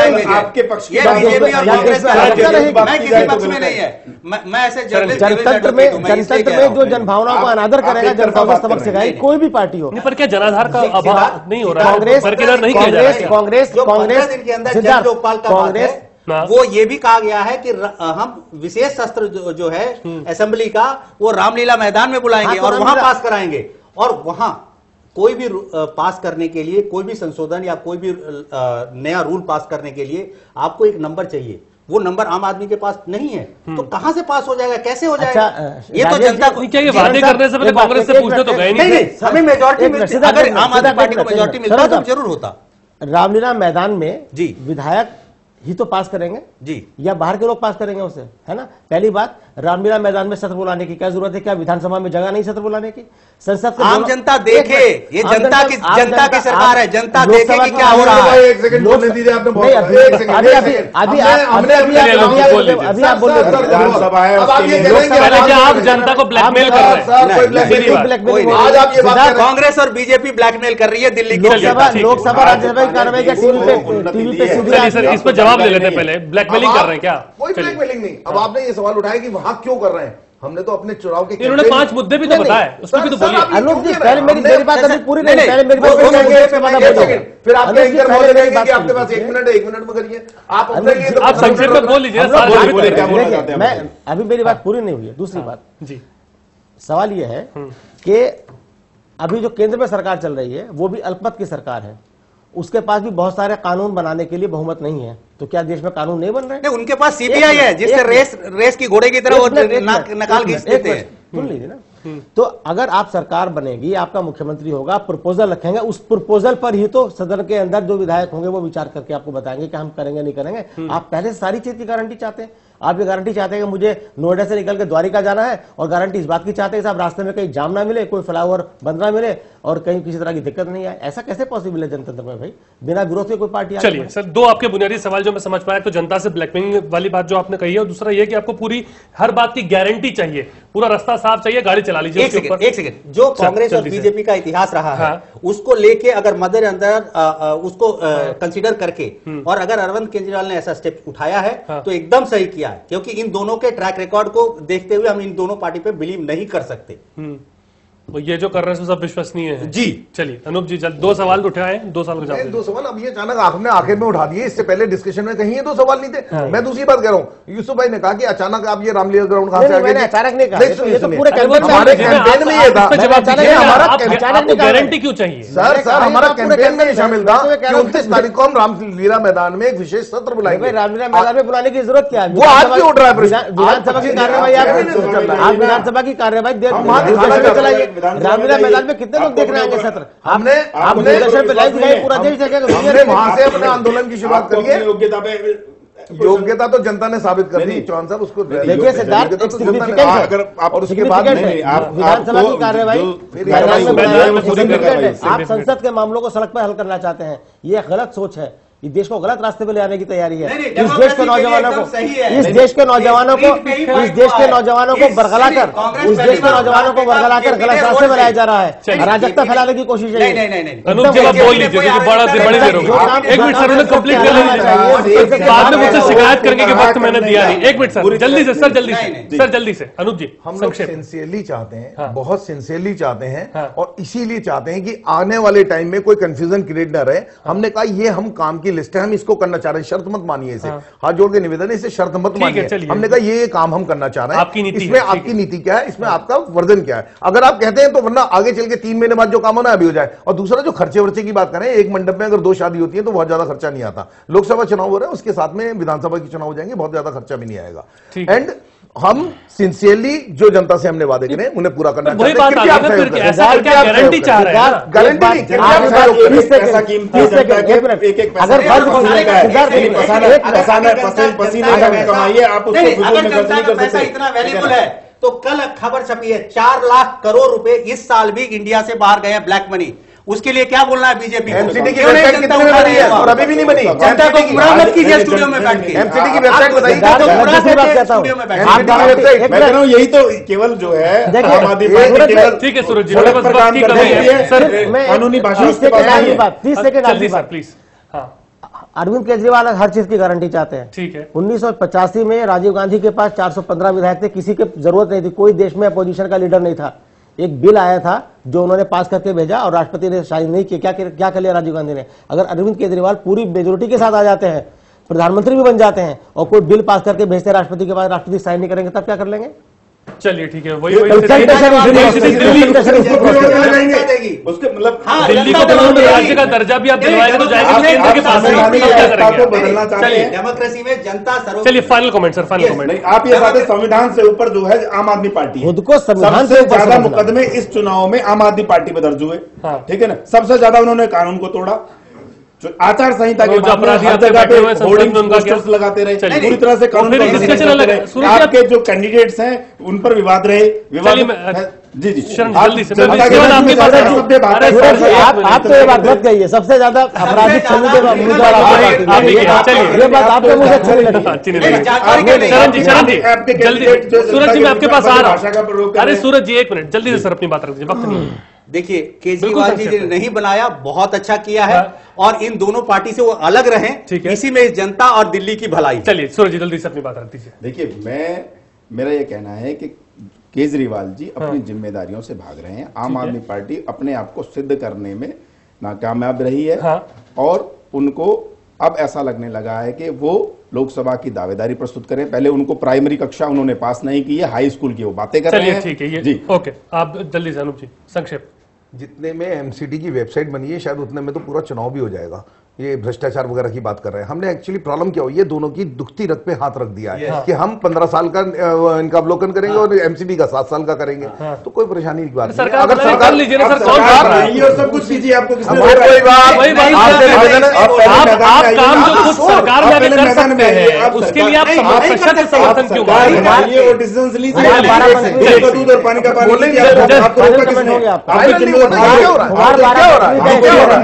I: जनतंत्र में जो जनभावनाओं को अनादर करेगा, जनता को सबक सिखाएगी, कोई भी पार्टी हो।
A: पर क्या जनाधार का अभाव नहीं हो रहा है?
M: कांग्रेस वो ये भी कहा गया है कि हम विशेष सत्र जो है असेंबली का, वो रामलीला मैदान में बुलाएंगे और वहां पास कराएंगे। और वहां कोई भी पास करने के लिए, कोई भी संशोधन या कोई भी नया रूल पास करने के लिए आपको एक नंबर चाहिए। वो नंबर आम आदमी के पास नहीं है, तो कहां से पास हो जाएगा, कैसे हो जाएगा? ये तो जनता को,
A: क्या ये वादे करने से पहले कांग्रेस से पूछने तो गए नहीं?
M: हमें मेजॉरिटी मिलती, अगर आम आदमी पार्टी को मेजॉरिटी मिलता तो जरूर होता।
I: रामलीला मैदान में जी विधायक ही तो पास करेंगे जी, या बाहर के लोग पास करेंगे उसे, है ना? पहली बात। रामलीला मैदान में सत्र बुलाने की क्या जरूरत है? क्या विधानसभा में जगह नहीं सत्र बुलाने की? संसद
M: आम जनता देखे, ये जनता की सरकार है, जनता देखे कि क्या हो रहा है।
H: एक सेकंड बोलने दीजिए, आपने बहुत
I: अभी आप बोल रहे
A: आप जनता को ब्लैकमेल कर रहे हैं।
M: आज आप ये बात, कांग्रेस और बीजेपी ब्लैकमेल कर रही है दिल्ली की
I: लोकसभा राज्यसभा की कार्रवाई क्या टीवी पे सीधे?
A: सर इस पर जवाब ले लेते हैं पहले। ब्लैकमेलिंग कर रहे हैं क्या?
H: कोई ब्लैकमेलिंग नहीं। अब आपने ये सवाल उठाया कि वहां क्यों कर रहे हैं, हमने तो अपने चुनाव के
A: इन्होंने 5 मुद्दे भी तो बताए, उसमें भी तो बोलिए।
I: अनूप जी पहले मेरी बात अभी पूरी नहीं, पहले मेरी बात
H: फिर आपके एंकर बोल रहे हैं कि आपके पास 1 मिनट है, 1 मिनट में करिए आप अपने लिए।
A: आप संक्षेप में बोल लीजिए।
I: मैं अभी मेरी बात पूरी नहीं हुई है। दूसरी बात
A: जी,
I: सवाल यह है कि अभी जो केंद्र में सरकार चल रही है वो भी अल्पमत की सरकार है, उसके पास भी बहुत सारे कानून बनाने के लिए बहुमत नहीं है। तो क्या देश में कानून नहीं बन रहे?
M: नहीं, उनके पास सीबीआई है जिससे रेस की घोड़े की तरह वो नकाल खींच देते हैं।
I: सुन लीजिए ना, तो अगर आप सरकार बनेगी, आपका मुख्यमंत्री होगा, प्रपोजल रखेंगे, उस प्रपोजल पर ही तो सदन के अंदर जो विधायक होंगे वो विचार करके आपको बताएंगे कि हम करेंगे नहीं करेंगे। आप पहले से सारी चीज की गारंटी चाहते हैं। आप ये गारंटी चाहते हैं कि मुझे नोएडा से निकल के द्वारिका जाना है, और गारंटी इस बात की चाहते हैं साहब रास्ते में कहीं जाम ना मिले, कोई फ्लाईओवर बंद ना मिले, और कहीं किसी तरह की दिक्कत नहीं आए। ऐसा कैसे पॉसिबल है जनतंत्र में भाई, बिना विरोध के कोई पार्टी?
A: चलिए सर, 2 आपके बुनियादी सवाल जो मैं समझ पाया, तो जनता से ब्लैकमेलिंग वाली बात जो आपने कही है, और दूसरा ये कि आपको पूरी हर बात की गारंटी चाहिए, पूरा रास्ता साफ चाहिए, गाड़ी चला लीजिए।
M: एक सेकंड, जो कांग्रेस और बीजेपी का इतिहास रहा है उसको लेके अगर मदर अंदर उसको कंसीडर करके, और अगर अरविंद केजरीवाल ने ऐसा स्टेप उठाया है तो एकदम सही किया है, क्योंकि इन दोनों के ट्रैक रिकॉर्ड को देखते हुए हम इन दोनों पार्टी पे बिलीव नहीं कर सकते।
A: वो ये जो कर रहे हैं सब विश्वसनीय है
H: जी।
A: चलिए अनूप जी, 2 सवाल उठाए, 2 सवाल का जवाब।
H: 2 सवाल अब ये अचानक आपने आखिर में उठा दिए, इससे पहले डिस्कशन में कहीं ये 2 सवाल नहीं थे। मैं दूसरी बात कह रहा हूँ, यूसुफ भाई ने कहा कि अचानक आप ये रामलीला ग्राउंड कहां से आ गए?
I: अचानक नहीं कहा,
H: ये तो पूरे हमारे कैंपेन में ये था।
A: हमारा गारंटी क्यों चाहिए
H: सर? हमारा कैंपेन में शामिल था कि 29 तारीख को हम रामलीला मैदान में एक विशेष सत्र बुलाएंगे।
I: रामलीला मैदान में बुलाने की जरूरत क्या है?
H: वो आज क्यों उठ रहा है?
I: विधानसभा की कार्यवाही आप विधानसभा की कार्यवाही चलाइए। रामलीला में कितने लोग देख रहे हैं सत्र?
H: हमने
I: दूरदर्शन पे लाइव दिखाई, पूरा देश देखेगा।
H: हमने वहां से अपने आंदोलन की शुरुआत करी है। योग्यता तो जनता ने साबित कर दी। चौहान साहब उसको
I: देखिए सिद्धार्थ,
H: और उसके बाद
I: विधानसभा की कार्यवाही आप संसद के मामलों को सड़क पर हल करना चाहते हैं, ये गलत सोच है। इस देश को गलत रास्ते पे ले आने की तैयारी है। इस देश के नौजवानों को बरगला कर गलत रास्ते में लाया जा रहा है, अराजकता फैलाने की कोशिश है।
A: अनूप जी आप बोल लीजिए, बड़ा से बड़ी देर होगी। 1 मिनट सर, उन्हें कंप्लीट कर लीजिए, बाद में मुझसे शिकायत करेंगे कि वक्त मैंने दिया नहीं। 1 मिनट सर, जल्दी से सर, जल्दी से अनूप जी।
H: हम लोग सिंसियरली चाहते हैं, बहुत सिंसियरली चाहते हैं, और इसीलिए चाहते हैं कि आने वाले टाइम में कोई कंफ्यूजन क्रिएट न रहे। हमने कहा ये हम काम की लिस्ट है, हम इसको करना चाह रहे हैं, शर्त मत मानिए इसे। हाथ जोड़ के निवेदन है, इसे शर्त मत मानिए। हमने कहा ये काम हम करना चाह रहे हैं, इसमें आपकी नीति क्या है, इसमें आपका वर्जन क्या है। अगर आप कहते हैं तो वरना आगे चल के 3 महीने बाद जो काम होना है अभी हो जाए। और दूसरा जो खर्चे वर्चे की बात करें, एक मंडप में अगर 2 शादी होती है तो बहुत ज्यादा खर्चा नहीं आता। लोकसभा चुनाव हो रहा है, उसके साथ में विधानसभा के चुनाव हो जाएंगे, बहुत ज्यादा खर्चा भी नहीं आएगा। एंड हम सिंसियरली जो जनता से हमने वादे करें उन्हें पूरा करना चाहते हैं।
A: गारंटी चाह रहे हैं,
H: गारंटी
M: पैसा इतना वैल्यूबल है तो कल खबर छपी है 4 लाख करोड़ रुपए इस साल भी इंडिया से बाहर गए हैं ब्लैक मनी। उसके लिए क्या बोलना है बीजेपी को?
H: एमसीडी की वेबसाइट कितने में बनी है और अभी भी नहीं बनी?
M: जनता को गुमराह मत कीजिए स्टूडियो में बैठ के।
H: एमसीडी की वेबसाइट बताइए,
M: स्टूडियो में बैठ
N: मैं कह रहा हूं यही तो केवल जो है आम आदमी पार्टी केवल
A: ठीक है सूरज जी,
N: कानूनी भाषा
A: प्लीज।
I: अरविंद केजरीवाल हर चीज की गारंटी चाहते हैं।
A: ठीक है,
I: 1985 में राजीव गांधी के पास 415 विधायक थे, किसी की जरूरत नहीं थी, कोई देश में अपोजिशन का लीडर नहीं था। एक बिल आया था जो उन्होंने पास करके भेजा और राष्ट्रपति ने साइन नहीं किया। क्या कर लिया राजीव गांधी ने? अगर अरविंद केजरीवाल पूरी मेजोरिटी के साथ आ जाते हैं, प्रधानमंत्री भी बन जाते हैं, और कोई बिल पास करके भेजते हैं राष्ट्रपति के पास, राष्ट्रपति साइन नहीं करेंगे, तब क्या कर लेंगे?
A: चलिए ठीक है, वही
N: उसके मतलब
A: दिल्ली को राज्य का दर्जा भी आप दिलवाएंगे तो जाएंगे केंद्र के पास।
M: डेमोक्रेसी में जनता सर्व।
A: चलिए final comment sir, final comment.
N: आप ये बातें, संविधान से ऊपर जो है आम आदमी पार्टी है,
I: खुद को संविधान से
N: ज्यादा मुकदमे इस चुनाव में आम आदमी पार्टी में दर्ज हुए। ठीक है ना, सबसे ज्यादा उन्होंने कानून को तोड़ा, आचार संहिता के
A: जो अपराधी
N: हर जगह पे
A: संसद में
N: होर्डिंग्स
A: उनका क्या?
N: पोस्टर्स लगाते रहे,
A: चलिए।
N: पूरी तरह से कानून
A: फिर
N: को
A: डिस्कशन
N: करते
A: अलग है।
N: रहे।
A: सूरज जी,
N: आपके जो कैंडिडेट्स हैं उन पर विवाद रहे, विवाद जी जी
A: शरण
N: आप
A: जल्दी से
N: जनता
A: मैं
N: के
A: बात
N: बीच
A: आपकी
N: में
A: बात
N: ज्यादा
A: है।
N: शब्द बात
A: अरे
N: है।
A: सर,
I: सूरज जी, आप तो ये बात मत कहिए, सबसे ज्यादा आपराधिक छवि के उम्मीदवार आपकी पार्टी में है।
A: चलिए।
I: ये बात आपके मुझे अच्छी नहीं लगी।
A: अच्छी नहीं लगी। शरण जी जल्दी, सूरज जी मैं आपके पास आ रहा हूँ। अरे सूरज जी एक मिनट, जल्दी से सर अपनी बात रख दीजिए, वक्त नहीं है।
M: देखिए, केजरीवाल जी ने नहीं बनाया, बहुत अच्छा किया है, और इन दोनों पार्टी से वो अलग रहें, इसी में जनता और दिल्ली की भलाई।
A: चलिए सूरज जी जल्दी से अपनी बात रख दीजिए।
N: देखिए, मेरा ये कहना है कि केजरीवाल जी अपनी जिम्मेदारियों से भाग रहे हैं। आम आदमी पार्टी अपने आप को सिद्ध करने में नाकामयाब रही है, और उनको अब ऐसा लगने लगा है कि वो लोकसभा की दावेदारी प्रस्तुत करें। पहले उनको प्राइमरी कक्षा उन्होंने पास नहीं की है, हाई स्कूल की वो बातें कर रहे हैं।
A: चलिए ठीक है, ये
N: जी
A: ओके, आप जल्दी से अनूप जी संक्षेप।
H: जितने में एमसीडी की वेबसाइट बनी है शायद उतने में तो पूरा चुनाव भी हो जाएगा। ये भ्रष्टाचार वगैरह की बात कर रहे हैं। हमने एक्चुअली प्रॉब्लम क्या हुई है, दोनों की दुखती रथ पे हाथ रख दिया है कि हम 15 साल का इनका अवलोकन करेंगे और एमसीडी का 7 साल का करेंगे, तो कोई परेशानी की बात नहीं है। अगर सरकार
N: लीजिए ना, सर कौन सब कुछ कीजिए, आपको किसने
A: आप काम जो खुद सरकार में आगे कर सकते हैं, उसके लिए आप प्रतिशत समर्थन क्यों
N: ये डिसीजन लीजिए, दूध और पानी का पानी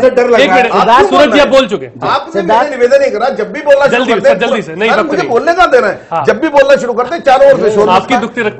N: डर लग रहा है।
A: सूरज जी आप बोल चुके,
H: आपने निवेदन नहीं करा, जब भी बोलना
A: जल्दी से नहीं,
H: मुझे बोलने का देना है। जब भी बोलना शुरू करते हैं चारों ओर से शोर,
A: आपकी दुखती रथ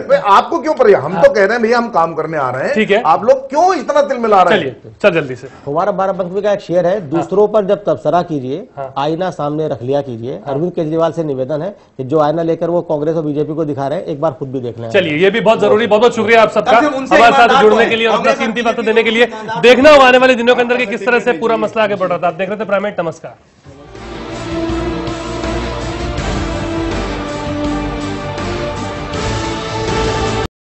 H: पे आपको क्यों पड़ेगा? हम तो कह रहे हैं भैया हम काम करने आ रहे हैं,
A: ठीक है,
H: आप लोग क्यों इतना तिल मिला रहे हैं?
A: चलिए सर जल्दी से।
I: हमारा बाराबंकी का एक शेर है, दूसरों पर जब तबसरा कीजिए, आईना सामने रख लिया कीजिए। अरविंद केजरीवाल से निवेदन है कि जो आईना लेकर वो कांग्रेस और बीजेपी को दिखा रहे हैं, एक बार खुद भी देख लें।
A: चलिए, ये भी बहुत जरूरी, बहुत बहुत शुक्रिया आप सबका हमारे साथ जुड़ने के लिए और अपना कीमती वक्त देने के लिए। देखना होगा आने वाले दिनों के अंदर कि किस तरह से पूरा मसला आगे बढ़ रहा था। आप देख रहे थे प्राइम मिनट, नमस्कार।